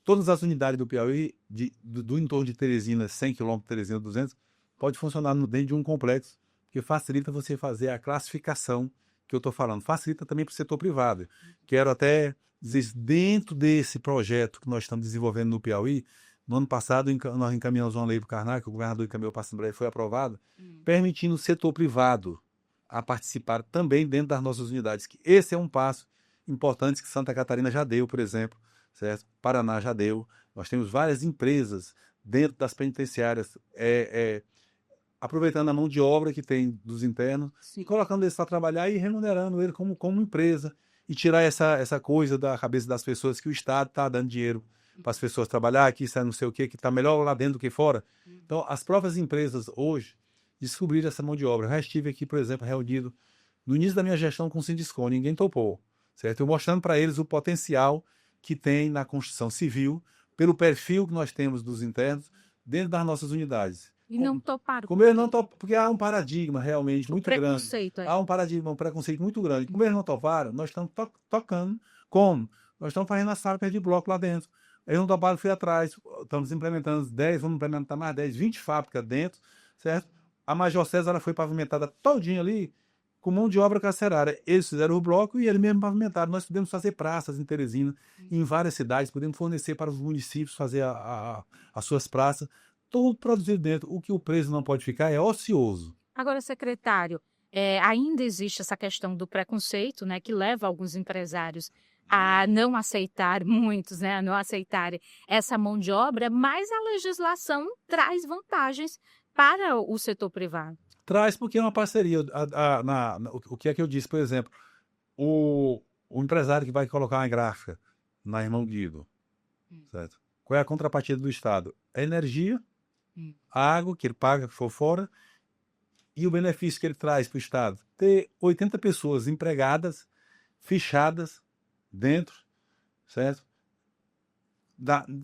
todas as unidades do Piauí, do entorno de Teresina, 100 km de Teresina, 200, pode funcionar dentro de um complexo, que facilita você fazer a classificação que eu estou falando, facilita também para o setor privado. Quero até dizer, dentro desse projeto que nós estamos desenvolvendo no Piauí, no ano passado, nós encaminhamos uma lei para o Karnak, o governador encaminhou para a Assembleia e foi aprovada, permitindo o setor privado a participar também dentro das nossas unidades. Que esse é um passo importante que Santa Catarina já deu, por exemplo, certo? Paraná já deu. Nós temos várias empresas dentro das penitenciárias, aproveitando a mão de obra que tem dos internos, e colocando eles para trabalhar e remunerando ele como empresa, e tirar essa coisa da cabeça das pessoas que o Estado está dando dinheiro para as pessoas trabalhar, que isso é não sei o quê, que está melhor lá dentro do que fora. Então, as próprias empresas hoje descobriram essa mão de obra. Eu já estive aqui, por exemplo, reunido no início da minha gestão com o Sindiscon, ninguém topou, certo? Eu mostrando para eles o potencial que tem na construção civil, pelo perfil que nós temos dos internos, dentro das nossas unidades. E não toparam. Como eles não topam, porque há um paradigma realmente muito grande. Aí. Há um preconceito muito grande. Como eles não toparam, nós estamos tocando. Como? Nós estamos fazendo as fábricas de bloco lá dentro. Eles não toparam, fui atrás. Estamos implementando 10, vamos implementar mais 10, 20 fábricas dentro, certo? A Major César ela foi pavimentada todinha ali, com mão de obra carcerária. Eles fizeram o bloco e eles mesmo pavimentaram. Nós podemos fazer praças em Teresina, em várias cidades, podemos fornecer para os municípios fazer as suas praças. Tudo produzido dentro. O que o preso não pode ficar é ocioso. Agora, secretário, ainda existe essa questão do preconceito, né, que leva alguns empresários a não aceitar, muitos, né, a não aceitarem essa mão de obra, mas a legislação traz vantagens para o setor privado. Traz porque é uma parceria. O que é que eu disse, por exemplo, o empresário que vai colocar uma gráfica na Irmão Guido, certo? Qual é a contrapartida do Estado? É energia, a água que ele paga, que for fora, e o benefício que ele traz para o Estado. Ter 80 pessoas empregadas, fichadas dentro, certo?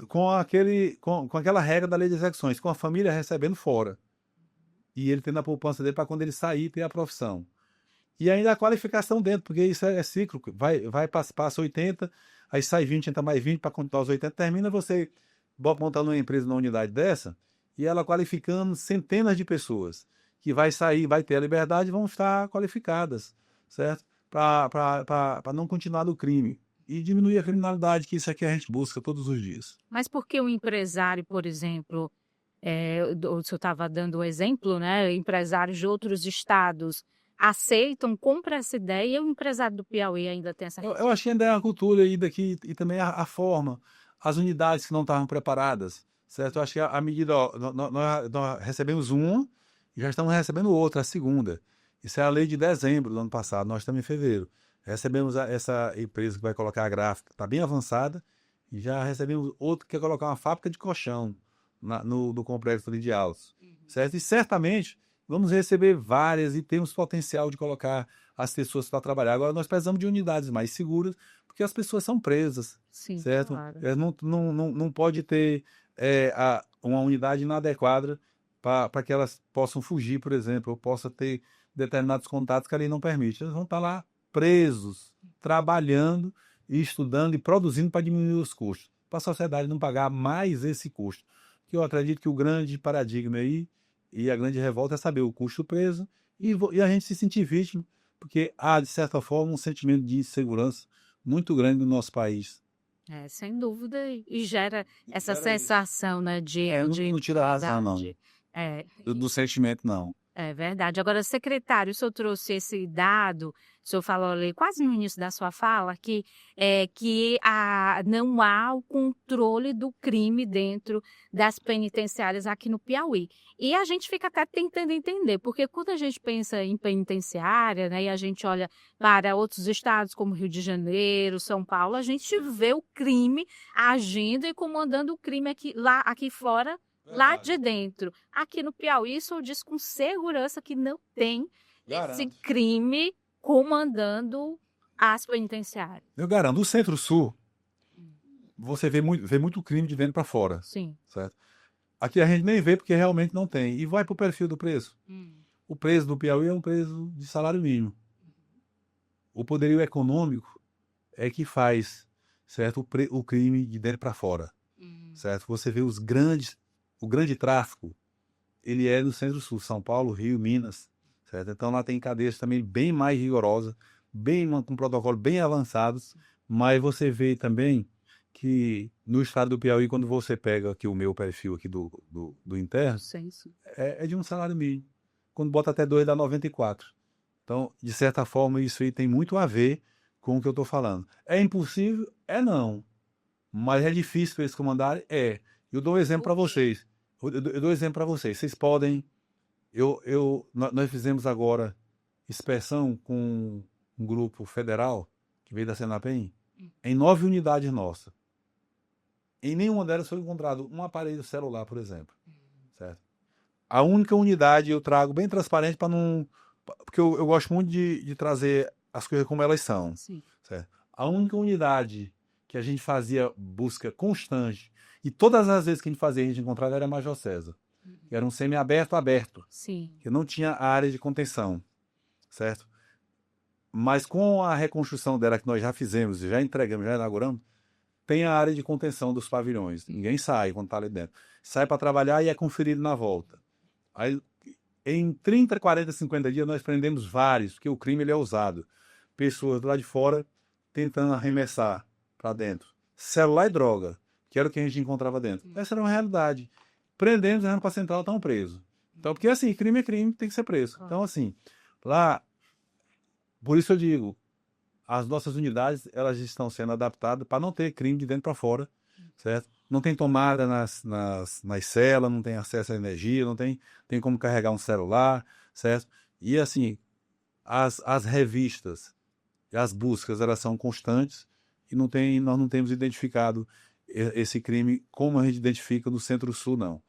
Com aquela regra da lei de execuções, com a família recebendo fora. E ele tendo a poupança dele para quando ele sair ter a profissão. E ainda a qualificação dentro, porque isso é cíclico. Passa 80, aí sai 20, entra mais 20 para contar os 80. Termina você montando uma empresa numa unidade dessa e ela qualificando centenas de pessoas que vai sair, vai ter a liberdade e vão estar qualificadas, certo? Para não continuar no crime e diminuir a criminalidade, que isso é que a gente busca todos os dias. Mas por que o empresário, por exemplo, o senhor estava dando o exemplo, né? Empresários de outros estados aceitam, compram essa ideia e o empresário do Piauí ainda tem essa... Eu acho que ainda é a cultura aí daqui e também a forma, as unidades que não estavam preparadas, certo? Eu acho que a medida, ó, nós recebemos uma e já estamos recebendo outra, a segunda. Isso é a lei de dezembro do ano passado, nós estamos em fevereiro. Recebemos essa empresa que vai colocar a gráfica, está bem avançada, e já recebemos outra que quer colocar uma fábrica de colchão no complexo ali de Altos, certo? E certamente vamos receber várias e temos potencial de colocar as pessoas para trabalhar. Agora, nós precisamos de unidades mais seguras, porque as pessoas são presas, Sim, certo? claro. Não pode ter uma unidade inadequada para que elas possam fugir, por exemplo, ou possa ter determinados contatos que a lei não permite. Eles vão estar lá presos, trabalhando e estudando e produzindo para diminuir os custos, para a sociedade não pagar mais esse custo. Que eu acredito que o grande paradigma aí e a grande revolta é saber o custo preso e a gente se sentir vítima, porque há, de certa forma, um sentimento de insegurança muito grande no nosso país. Sem dúvida, e gera essa Gera sensação, né, de não tira a razão, não. impunidade. É, Do sentimento, não. É verdade. Agora, secretário, o senhor trouxe esse dado, o senhor falou ali quase no início da sua fala, que não há o controle do crime dentro das penitenciárias aqui no Piauí. E a gente fica até tentando entender, porque quando a gente pensa em penitenciária, né, e a gente olha para outros estados como Rio de Janeiro, São Paulo, a gente vê o crime agindo e comandando o crime aqui fora, lá de dentro. Aqui no Piauí, isso diz com segurança que não tem esse crime comandando as penitenciárias. Eu garanto, no Centro-Sul, você vê muito crime de dentro para fora. Sim. Certo? Aqui a gente nem vê porque realmente não tem. E vai para o perfil do preço. O preço do Piauí é um preço de salário mínimo. O poderio econômico é que faz, certo, o crime de dentro para fora. Certo? Você vê o grande tráfico, ele é no Centro-Sul, São Paulo, Rio, Minas, certo? Então lá tem cadeias também bem mais rigorosas, com protocolo bem avançados, mas você vê também que no estado do Piauí, quando você pega aqui o meu perfil aqui do interno, é de um salário mínimo. Quando bota até 2 dá 94. Então, de certa forma, isso aí tem muito a ver com o que eu estou falando. É impossível? É não. Mas é difícil para eles comandarem? É. Eu dou um exemplo para vocês. Eu dou um exemplo para vocês. Vocês podem... Nós fizemos agora inspeção com um grupo federal que veio da Senapem em 9 unidades nossas. Em nenhuma delas foi encontrado um aparelho celular, por exemplo. Certo? A única unidade eu trago bem transparente para não... Porque eu gosto muito de trazer as coisas como elas são. Sim. Certo? A única unidade que a gente fazia busca constante, e todas as vezes que a gente encontrava era Major César. Que era um semi-aberto. Sim. Que não tinha área de contenção. Certo? Mas com a reconstrução dela, que nós já fizemos, já entregamos, já inauguramos, tem a área de contenção dos pavilhões. Ninguém sai quando está ali dentro. Sai para trabalhar e é conferido na volta. Aí, em 30, 40, 50 dias, nós prendemos vários, porque o crime ele é usado. Pessoas lá de fora tentando arremessar para dentro. Celular e droga, que era o que a gente encontrava dentro. Essa era uma realidade. Prendemos, levando para a central, estão presos. Então, porque assim, crime é crime, tem que ser preso. Então, assim, lá, por isso eu digo, as nossas unidades, elas estão sendo adaptadas para não ter crime de dentro para fora, certo? Não tem tomada nas celas, não tem acesso à energia, não tem como carregar um celular, certo? E assim, as revistas, as buscas, elas são constantes e nós não temos identificado esse crime como a gente identifica no Centro-Sul, não.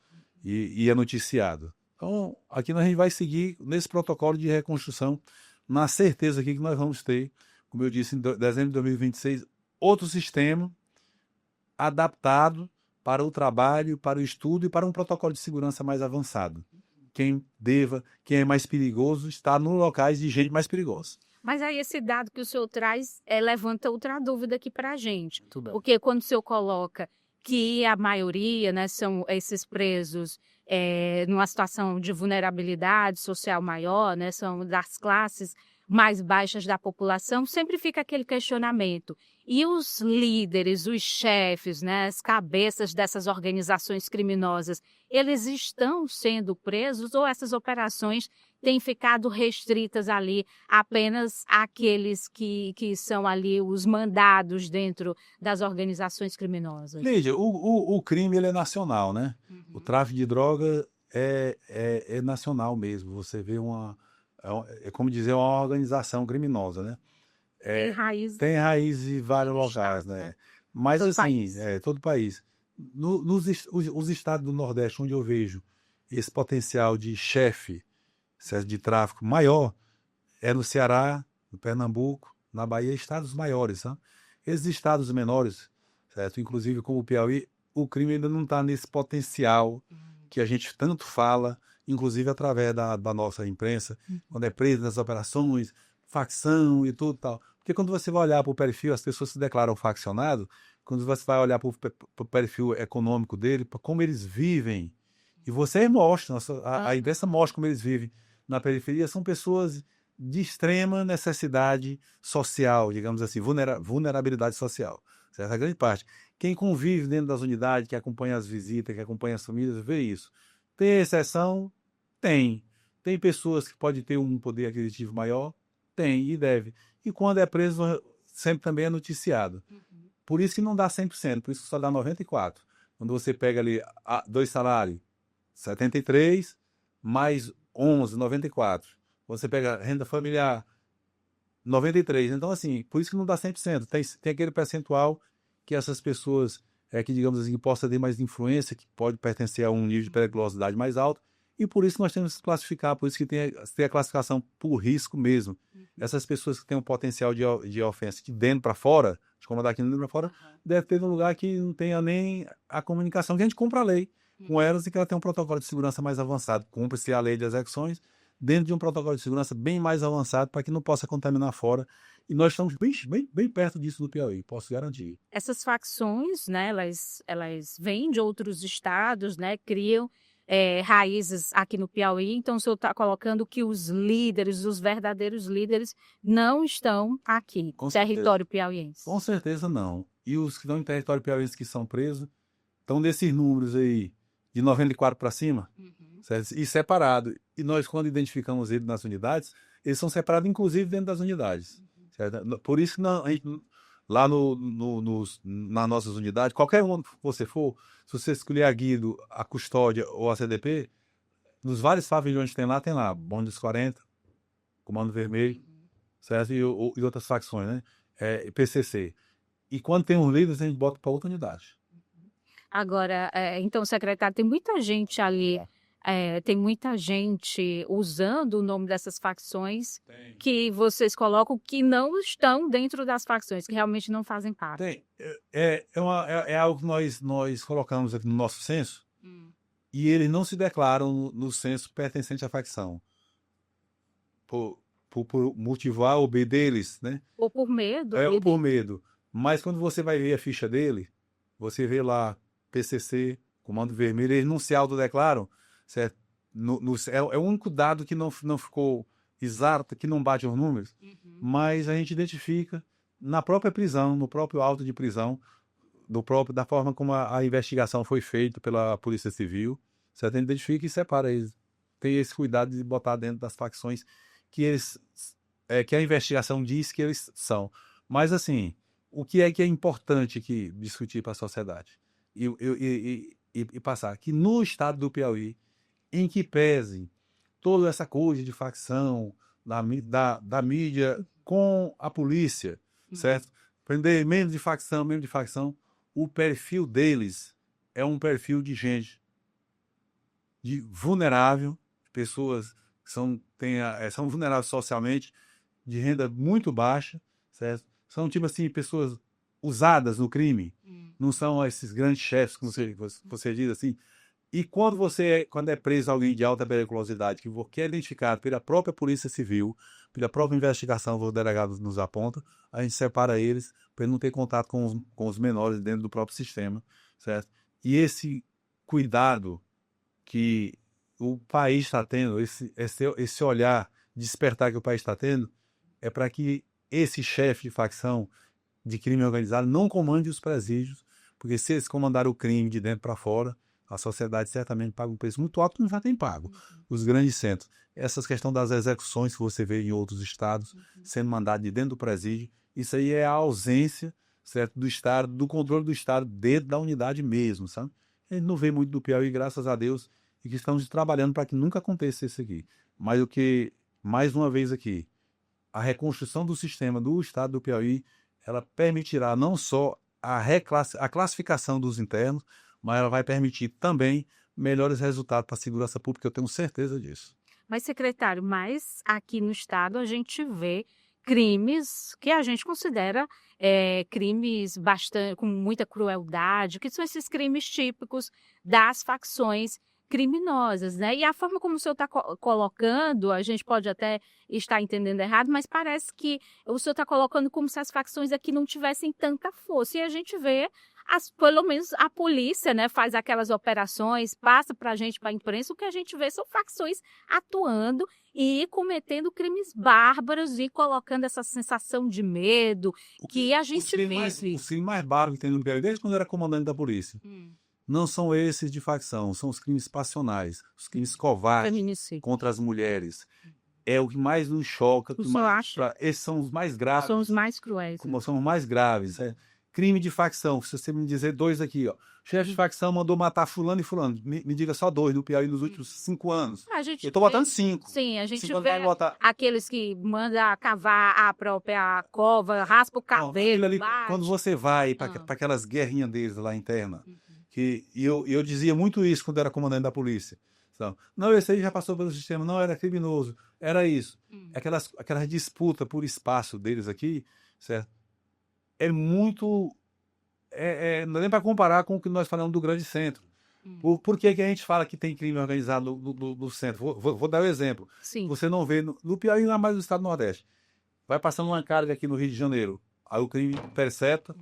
E é noticiado. Então, aqui a gente vai seguir nesse protocolo de reconstrução, na certeza aqui que nós vamos ter, como eu disse, em dezembro de 2026, outro sistema adaptado para o trabalho, para o estudo e para um protocolo de segurança mais avançado. quem é mais perigoso, está nos locais de gente mais perigosa. Mas aí esse dado que o senhor traz levanta outra dúvida aqui para a gente. Muito bem. Porque quando o senhor coloca que a maioria, né, são esses presos numa situação de vulnerabilidade social maior, né, são das classes mais baixas da população, sempre fica aquele questionamento. E os líderes, os chefes, né, as cabeças dessas organizações criminosas, eles estão sendo presos ou essas operações têm ficado restritas ali apenas àqueles que são ali os mandados dentro das organizações criminosas? Lídia, o crime ele é nacional, né? O tráfico de droga é nacional mesmo. Você vê como dizer, uma organização criminosa, né? Tem raiz. Tem raiz em vários locais, né? Mas Todo assim, país. todo o país. Os estados do Nordeste, onde eu vejo esse potencial de chefe, certo, de tráfico maior, é no Ceará, no Pernambuco, na Bahia, estados maiores, sabe? Esses estados menores, certo? Inclusive como o Piauí, o crime ainda não está nesse potencial que a gente tanto fala, inclusive através da nossa imprensa, quando é preso nas operações, facção e tudo tal. Porque quando você vai olhar para o perfil, as pessoas se declaram faccionado, quando você vai olhar para o perfil econômico dele, para como eles vivem, e você mostra, a imprensa mostra como eles vivem na periferia, são pessoas de extrema necessidade social, digamos assim, vulnerabilidade social. Certo? A grande parte. Quem convive dentro das unidades, que acompanha as visitas, que acompanha as famílias, vê isso. Tem exceção? Tem. Tem pessoas que podem ter um poder aquisitivo maior? Tem e deve. E quando é preso, sempre também é noticiado. Por isso que não dá 100%, por isso que só dá 94%. Quando você pega ali 2 salários, 73, mais 11, 94. Você pega renda familiar, 93. Então, assim, por isso que não dá 100%. Tem aquele percentual que essas pessoas, que digamos assim, que possa ter mais influência, que pode pertencer a um nível de periculosidade mais alto, e por isso que nós temos que classificar, por isso que tem a classificação por risco mesmo. Essas pessoas que têm um potencial de ofensa de dentro para fora, de comandar aqui dentro para fora, deve ter um lugar que não tenha nem a comunicação, que a gente cumpra a lei com elas e que ela tenha um protocolo de segurança mais avançado. Cumpre-se a lei de execuções dentro de um protocolo de segurança bem mais avançado para que não possa contaminar fora. E nós estamos bem perto disso no Piauí, posso garantir. Essas facções, né, elas vêm de outros estados, né, criam raízes aqui no Piauí, então o senhor está colocando que os líderes, os verdadeiros líderes, não estão aqui, Com no certeza. território piauiense. Com certeza não. E os que estão em território piauiense que são presos, estão desses números aí, de 94 para cima, certo? E separado. E nós, quando identificamos eles nas unidades, eles são separados, inclusive, dentro das unidades. Certo? Por isso que a gente, lá nas nossas unidades, qualquer um que você for, se você escolher a Guido, a Custódia ou a CDP, nos vários pavilhões que tem lá, Bonde dos 40, Comando Vermelho, certo? E outras facções, né? PCC. E quando tem os líderes, a gente bota para outra unidade. Agora, então, secretário, tem muita gente ali, tem muita gente usando o nome dessas facções que vocês colocam que não estão dentro das facções, que realmente não fazem parte. Tem. É algo que nós colocamos aqui no nosso censo e eles não se declaram no censo pertencente à facção. Por motivo A ou B deles, né? Ou por medo. Ou por medo. Mas quando você vai ver a ficha dele, você vê lá PCC, Comando Vermelho, eles não se autodeclaram, certo? É o único dado que não ficou exato, que não bate os números, mas a gente identifica na própria prisão, no próprio auto de prisão, da forma como a investigação foi feita pela Polícia Civil, certo? A gente identifica e separa eles. Tem esse cuidado de botar dentro das facções que a investigação diz que eles são. Mas, assim, o que é importante aqui discutir para a sociedade e passar? Que no estado do Piauí, em que pese toda essa coisa de facção da mídia com a polícia, certo? Prender membros de facção, o perfil deles é um perfil de gente de vulnerável, pessoas que são vulneráveis socialmente, de renda muito baixa, certo? São, tipo assim, pessoas usadas no crime. Não são esses grandes chefes, como você diz assim, E quando é preso alguém de alta periculosidade, que é identificado pela própria Polícia Civil, pela própria investigação, o delegado nos aponta, a gente separa eles para ele não ter contato com os menores dentro do próprio sistema, certo? E esse cuidado que o país está tendo, esse olhar despertar que o país está tendo, é para que esse chefe de facção de crime organizado não comande os presídios, porque se eles comandarem o crime de dentro para fora, a sociedade certamente paga um preço muito alto, como já tem pago. Os grandes centros. Essas questões das execuções que você vê em outros estados, sendo mandado de dentro do presídio, isso aí é a ausência, certo, do Estado, do controle do Estado dentro da unidade mesmo, sabe? A gente não vê muito do Piauí, graças a Deus, e que estamos trabalhando para que nunca aconteça isso aqui. Mas o que, mais uma vez aqui, a reconstrução do sistema do Estado do Piauí, ela permitirá não só a classificação dos internos, mas ela vai permitir também melhores resultados para a segurança pública, eu tenho certeza disso. Mas, secretário, mas aqui no estado a gente vê crimes que a gente considera crimes bastante, com muita crueldade, que são esses crimes típicos das facções criminosas, né? E a forma como o senhor está colocando, a gente pode até estar entendendo errado, mas parece que o senhor está colocando como se as facções aqui não tivessem tanta força. E a gente vê, pelo menos a polícia, né, faz aquelas operações, passa para a gente, para a imprensa, o que a gente vê são facções atuando e cometendo crimes bárbaros e colocando essa sensação de medo que a gente vive. Os crimes mais bárbaros que tem no Piauí, desde quando eu era comandante da polícia, não são esses de facção, são os crimes passionais, os crimes covardes Feminicídio. contra as mulheres. É o que mais nos choca. Esses são os mais graves. São os mais cruéis. São os mais graves. Crime de facção, se você me dizer dois aqui, ó. Chefe de facção mandou matar fulano e fulano. Me diga só dois do Piauí nos últimos 5 anos. Eu tô botando 5. Sim, a gente vê aqueles que mandam cavar a própria cova, raspa o cabelo. Ali, quando você vai para aquelas guerrinhas deles lá interna, eu dizia muito isso quando era comandante da polícia. Não, esse aí já passou pelo sistema, não era criminoso, era isso. Aquelas disputas por espaço deles aqui, certo? É muito... não dá nem para comparar com o que nós falamos do grande centro. Por que a gente fala que tem crime organizado no centro? Vou dar um exemplo. Sim. Você não vê no Piauí, lá mais no estado do Nordeste. Vai passando uma carga aqui no Rio de Janeiro. Aí o crime intercepta,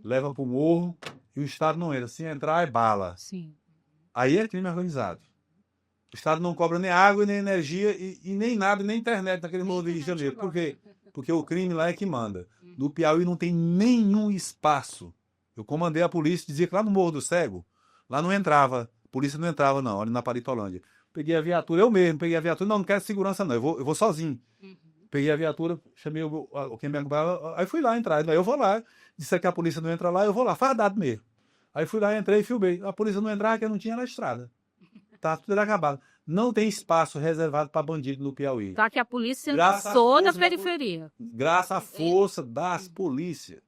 leva para o morro e o Estado não entra. Se entrar, é bala. Sim. Aí é crime organizado. O Estado não cobra nem água, nem energia e nem nada, nem internet naquele morro do Rio de Janeiro. Por quê? Porque o crime lá é que manda. No Piauí não tem nenhum espaço. Eu comandei a polícia, dizia que lá no Morro do Cego, lá não entrava, a polícia não entrava não, ali na Paritolândia. Peguei a viatura, eu mesmo peguei a viatura, não quero segurança não, eu vou sozinho. Peguei a viatura, chamei quem me acompanhava, aí fui lá entrar, aí eu vou lá, disse que a polícia não entra lá, eu vou lá, fardado mesmo. Aí fui lá, entrei e filmei. A polícia não entrava, que eu não tinha na estrada. Tá tudo acabado. Não tem espaço reservado para bandido no Piauí. Tá que a polícia passou na periferia. Graças à força das polícias.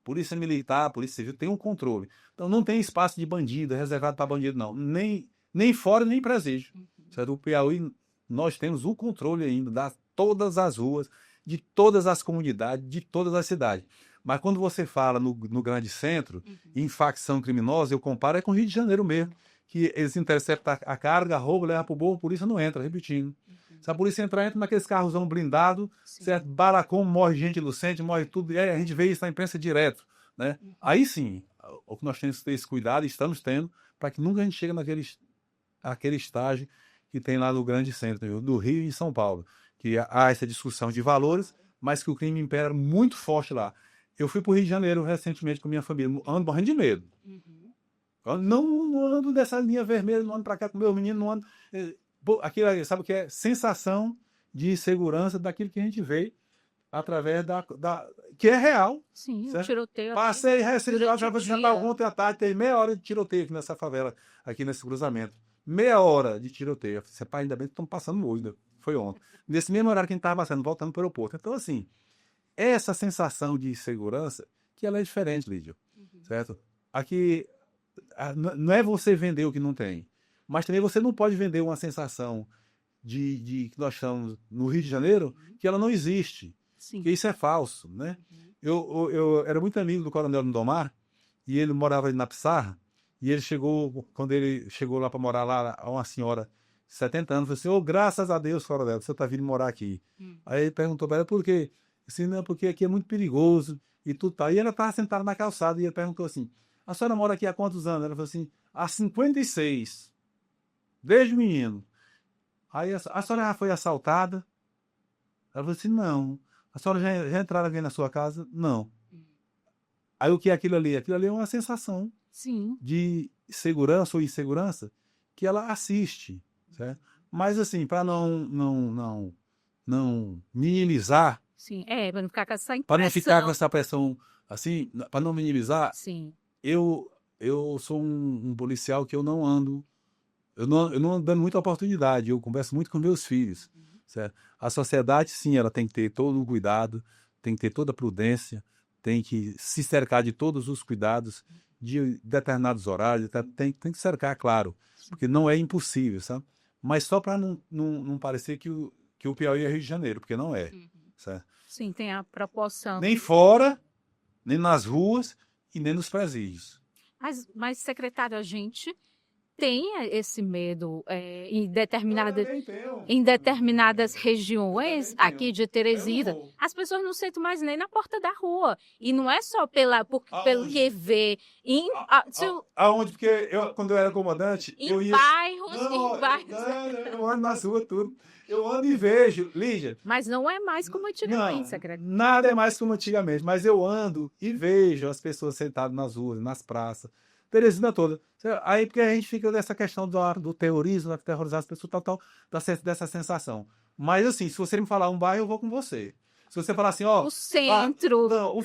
Polícia Militar, Polícia Civil, tem um controle. Então não tem espaço de bandido, reservado para bandido, não. Nem fora, nem presídio. Certo? O Piauí, nós temos o controle ainda de todas as ruas, de todas as comunidades, de todas as cidades. Mas quando você fala no grande centro, em facção criminosa, eu comparo com o Rio de Janeiro mesmo, que eles interceptam a carga, roubam, levam para o morro, a polícia não entra, repetindo. Se a polícia entrar, entra naqueles carrozão blindado, certo? Baracom, morre gente inocente, morre tudo, e a gente vê isso na imprensa direto, né? Aí sim, o que nós temos que ter esse cuidado, e estamos tendo, para que nunca a gente chegue naquele estágio que tem lá no grande centro, do Rio e em São Paulo, que há essa discussão de valores, mas que o crime impera muito forte lá. Eu fui para o Rio de Janeiro recentemente com minha família, ando morrendo de medo. Eu não ando dessa linha vermelha, não ando para cá com meu menino, não ando... Aquilo, sabe o que é? Sensação de segurança daquilo que a gente vê através que é real. Sim, o tiroteio. Passei recentemente, já ontem à tarde, tem meia hora de tiroteio aqui nessa favela, aqui nesse cruzamento. Meia hora de tiroteio. Você, pai, ainda bem que estão passando hoje, né? Foi ontem. Nesse mesmo horário que a gente estava passando, voltando para o aeroporto. Então, assim, essa sensação de segurança, que ela é diferente, Lídia. Certo? Aqui, não é você vender o que não tem. Mas também você não pode vender uma sensação de que nós estamos no Rio de Janeiro, que ela não existe. Sim. Que isso é falso, né? Eu era muito amigo do Coronel Lindomar, e ele morava ali na Pissarra, E ele chegou, quando ele chegou lá para morar lá, uma senhora de 70 anos, falou assim, ô, graças a Deus, coronel, você está vindo morar aqui. Aí ele perguntou para ela, por quê? Assim, não, porque aqui é muito perigoso e tudo tal. E ela estava sentada na calçada e ele perguntou assim, a senhora mora aqui há quantos anos? Ela falou assim, há 56, desde menino. Aí a senhora já foi assaltada? Ela falou assim, não. A senhora já entraram alguém na sua casa? Não. Aí o que é aquilo ali? Aquilo ali é uma sensação Sim. de segurança ou insegurança que ela assiste, certo? Mas assim, para não minimizar, Sim, para não ficar com essa para não ficar com impressão. essa pressão assim, para não minimizar, Sim. eu sou um policial que eu não ando, eu não ando dando muita oportunidade, eu converso muito com meus filhos, certo? A sociedade, sim, ela tem que ter todo o cuidado, tem que ter toda a prudência, tem que se cercar de todos os cuidados, de determinados horários, tem que cercar, claro, porque não é impossível, sabe? Mas só para não parecer que o Piauí é Rio de Janeiro, porque não é, certo? Sim, tem a proporção. Nem fora, nem nas ruas e nem nos presídios. Mas secretário, a gente tem esse medo em determinadas regiões aqui de Teresina. As pessoas não sentam mais nem na porta da rua. E não é só pelo que vê. Aonde? Porque quando eu era comandante, eu ia... Em bairros. Eu ando nas ruas, tudo. Eu ando e vejo, Lígia. Mas não é mais como antigamente, Não, secretário. nada é mais como antigamente, mas eu ando e vejo as pessoas sentadas nas ruas, nas praças, Teresina toda. Aí porque a gente fica nessa questão do terrorismo, de terrorizar as pessoas, tal, dessa sensação. Mas assim, se você me falar um bairro, eu vou com você. Se você falar assim, ó... O centro. Não, o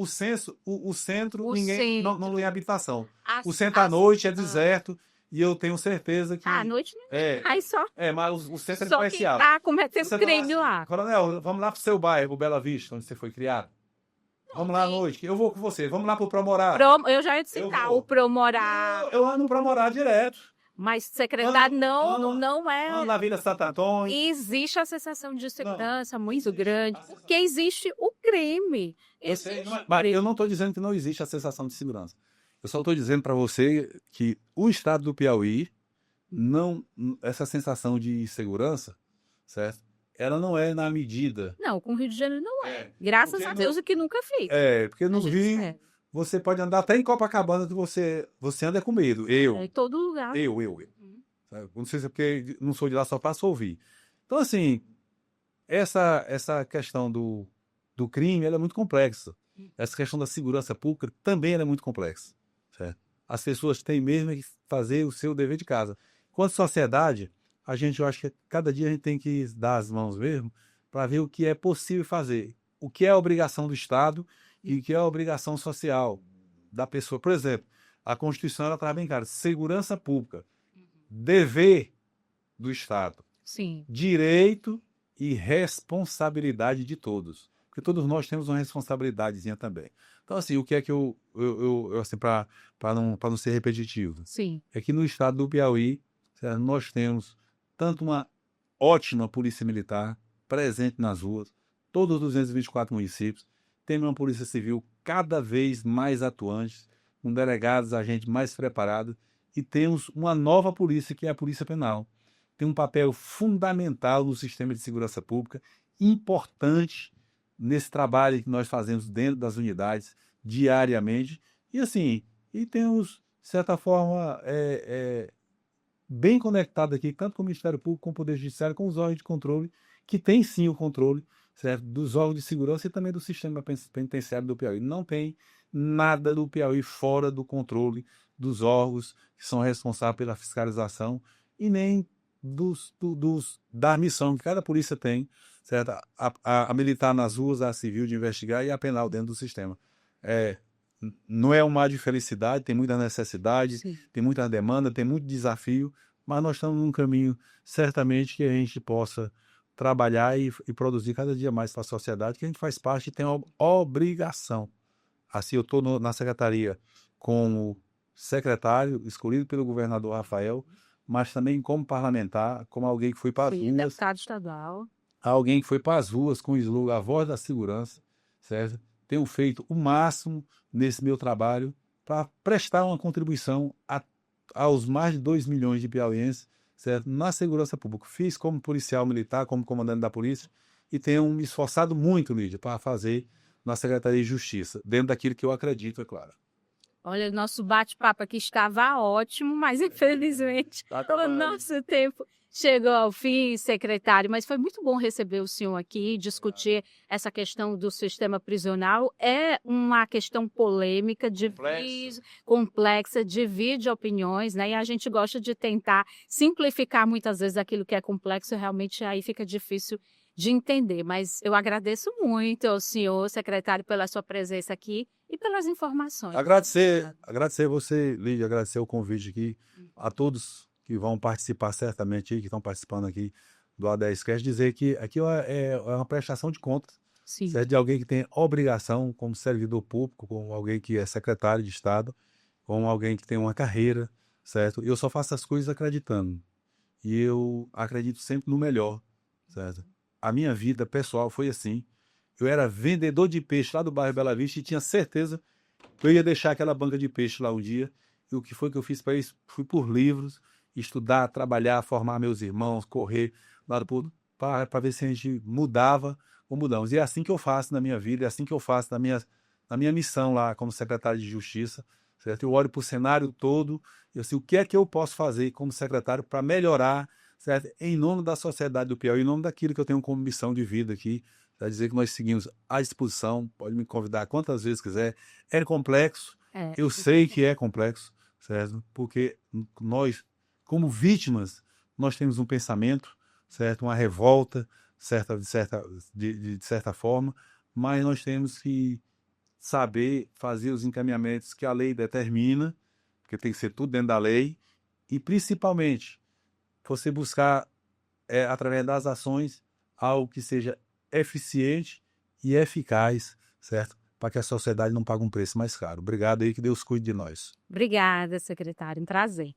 centro, ninguém não tem habitação. O centro à noite é deserto. E eu tenho certeza que... À noite, né? Aí só... mas o centro é Só comercial. quem tá cometendo crime lá. Coronel, vamos lá pro seu bairro, o Bela Vista, onde você foi criado. Vamos lá à noite, eu vou com você. Vamos lá pro Promorá. Eu já ia te citar o Promorá. Eu ando no Promorá direto. Mas, secretário, não é... Ando na Vila Santo Antônio. Existe a sensação de segurança muito grande, porque existe o crime. Mas eu não estou dizendo que não existe a sensação de segurança. Eu só estou dizendo para você que o estado do Piauí, essa sensação de segurança, certo? Ela não é na medida... Não, com o Rio de Janeiro não é. Graças a Deus, que nunca fica. Porque no Rio, você pode andar até em Copacabana que você anda com medo. Em todo lugar. Não sei se é porque não sou de lá, só passo a ouvir. Então, assim, essa questão do crime, ela é muito complexa. Essa questão da segurança pública também ela é muito complexa. Certo? As pessoas têm mesmo que fazer o seu dever de casa. Quanto sociedade, eu acho que cada dia a gente tem que dar as mãos mesmo para ver o que é possível fazer. O que é a obrigação do Estado e o que é a obrigação social da pessoa. Por exemplo, a Constituição ela traz bem claro, segurança pública, dever do Estado, sim, direito e responsabilidade de todos. Porque todos nós temos uma responsabilidadezinha também. Então, assim, o que é que eu assim, para não ser repetitivo, sim, é que no estado do Piauí, nós temos tanto uma ótima polícia militar presente nas ruas, todos os 224 municípios, temos uma polícia civil cada vez mais atuante, com delegados, agentes mais preparados, e temos uma nova polícia, que é a Polícia Penal. Tem um papel fundamental no sistema de segurança pública, importante nesse trabalho que nós fazemos dentro das unidades, diariamente, e assim, temos, de certa forma, bem conectado aqui, tanto com o Ministério Público, com o Poder Judiciário, com os órgãos de controle, que tem sim o controle, certo? Dos órgãos de segurança e também do sistema penitenciário do Piauí. Não tem nada do Piauí fora do controle dos órgãos que são responsáveis pela fiscalização e nem da missão que cada polícia tem, certo? A militar nas ruas, a civil de investigar e a penal dentro do sistema. Não é um mar de felicidade, tem muita necessidade, sim, tem muita demanda, tem muito desafio, mas nós estamos num caminho, certamente, que a gente possa trabalhar e produzir cada dia mais para a sociedade, que a gente faz parte e tem uma obrigação. Assim, eu estou na secretaria como secretário, escolhido pelo governador Rafael, mas também como parlamentar, como alguém que foi para as ruas. Deputado estadual. Alguém que foi para as ruas com o slogan A Voz da Segurança, certo? Tenho feito o máximo nesse meu trabalho para prestar uma contribuição aos mais de 2 milhões de piauienses, certo? Na segurança pública. Fiz como policial militar, como comandante da polícia, e tenho me esforçado muito, Lídia, para fazer na Secretaria de Justiça, dentro daquilo que eu acredito, é claro. Olha, o nosso bate-papo aqui estava ótimo, mas infelizmente o nosso tempo chegou ao fim, secretário. Mas foi muito bom receber o senhor aqui, discutir essa questão do sistema prisional. É uma questão polêmica, complexa, divide opiniões, né? E a gente gosta de tentar simplificar muitas vezes aquilo que é complexo, realmente aí fica difícil de entender. Mas eu agradeço muito ao senhor, secretário, pela sua presença aqui e pelas informações. Agradecer você, Lídia, agradecer o convite aqui a todos que vão participar certamente, que estão participando aqui do A10Cast, dizer que aqui é uma prestação de contas, certo? De alguém que tem obrigação como servidor público, como alguém que é secretário de Estado, como alguém que tem uma carreira, certo? Eu só faço as coisas acreditando. E eu acredito sempre no melhor, certo? A minha vida pessoal foi assim. Eu era vendedor de peixe lá do bairro Bela Vista e tinha certeza que eu ia deixar aquela banca de peixe lá um dia. E o que foi que eu fiz para isso? Fui por livros, estudar, trabalhar, formar meus irmãos, correr lá para ver se a gente mudava ou mudamos. E é assim que eu faço na minha vida, é assim que eu faço na minha missão lá como secretário de Justiça, certo? Eu olho para o cenário todo e assim, o que é que eu posso fazer como secretário para melhorar, certo? Em nome da sociedade do Piauí, em nome daquilo que eu tenho como missão de vida aqui, para dizer que nós seguimos à disposição, pode me convidar quantas vezes quiser. É complexo, eu sei que é complexo, certo? Porque nós, como vítimas, nós temos um pensamento, certo? Uma revolta, de certa forma, mas nós temos que saber fazer os encaminhamentos que a lei determina, porque tem que ser tudo dentro da lei, e principalmente você buscar, através das ações, algo que seja eficiente e eficaz, certo? Para que a sociedade não pague um preço mais caro. Obrigado aí, que Deus cuide de nós. Obrigada, secretário. Um prazer.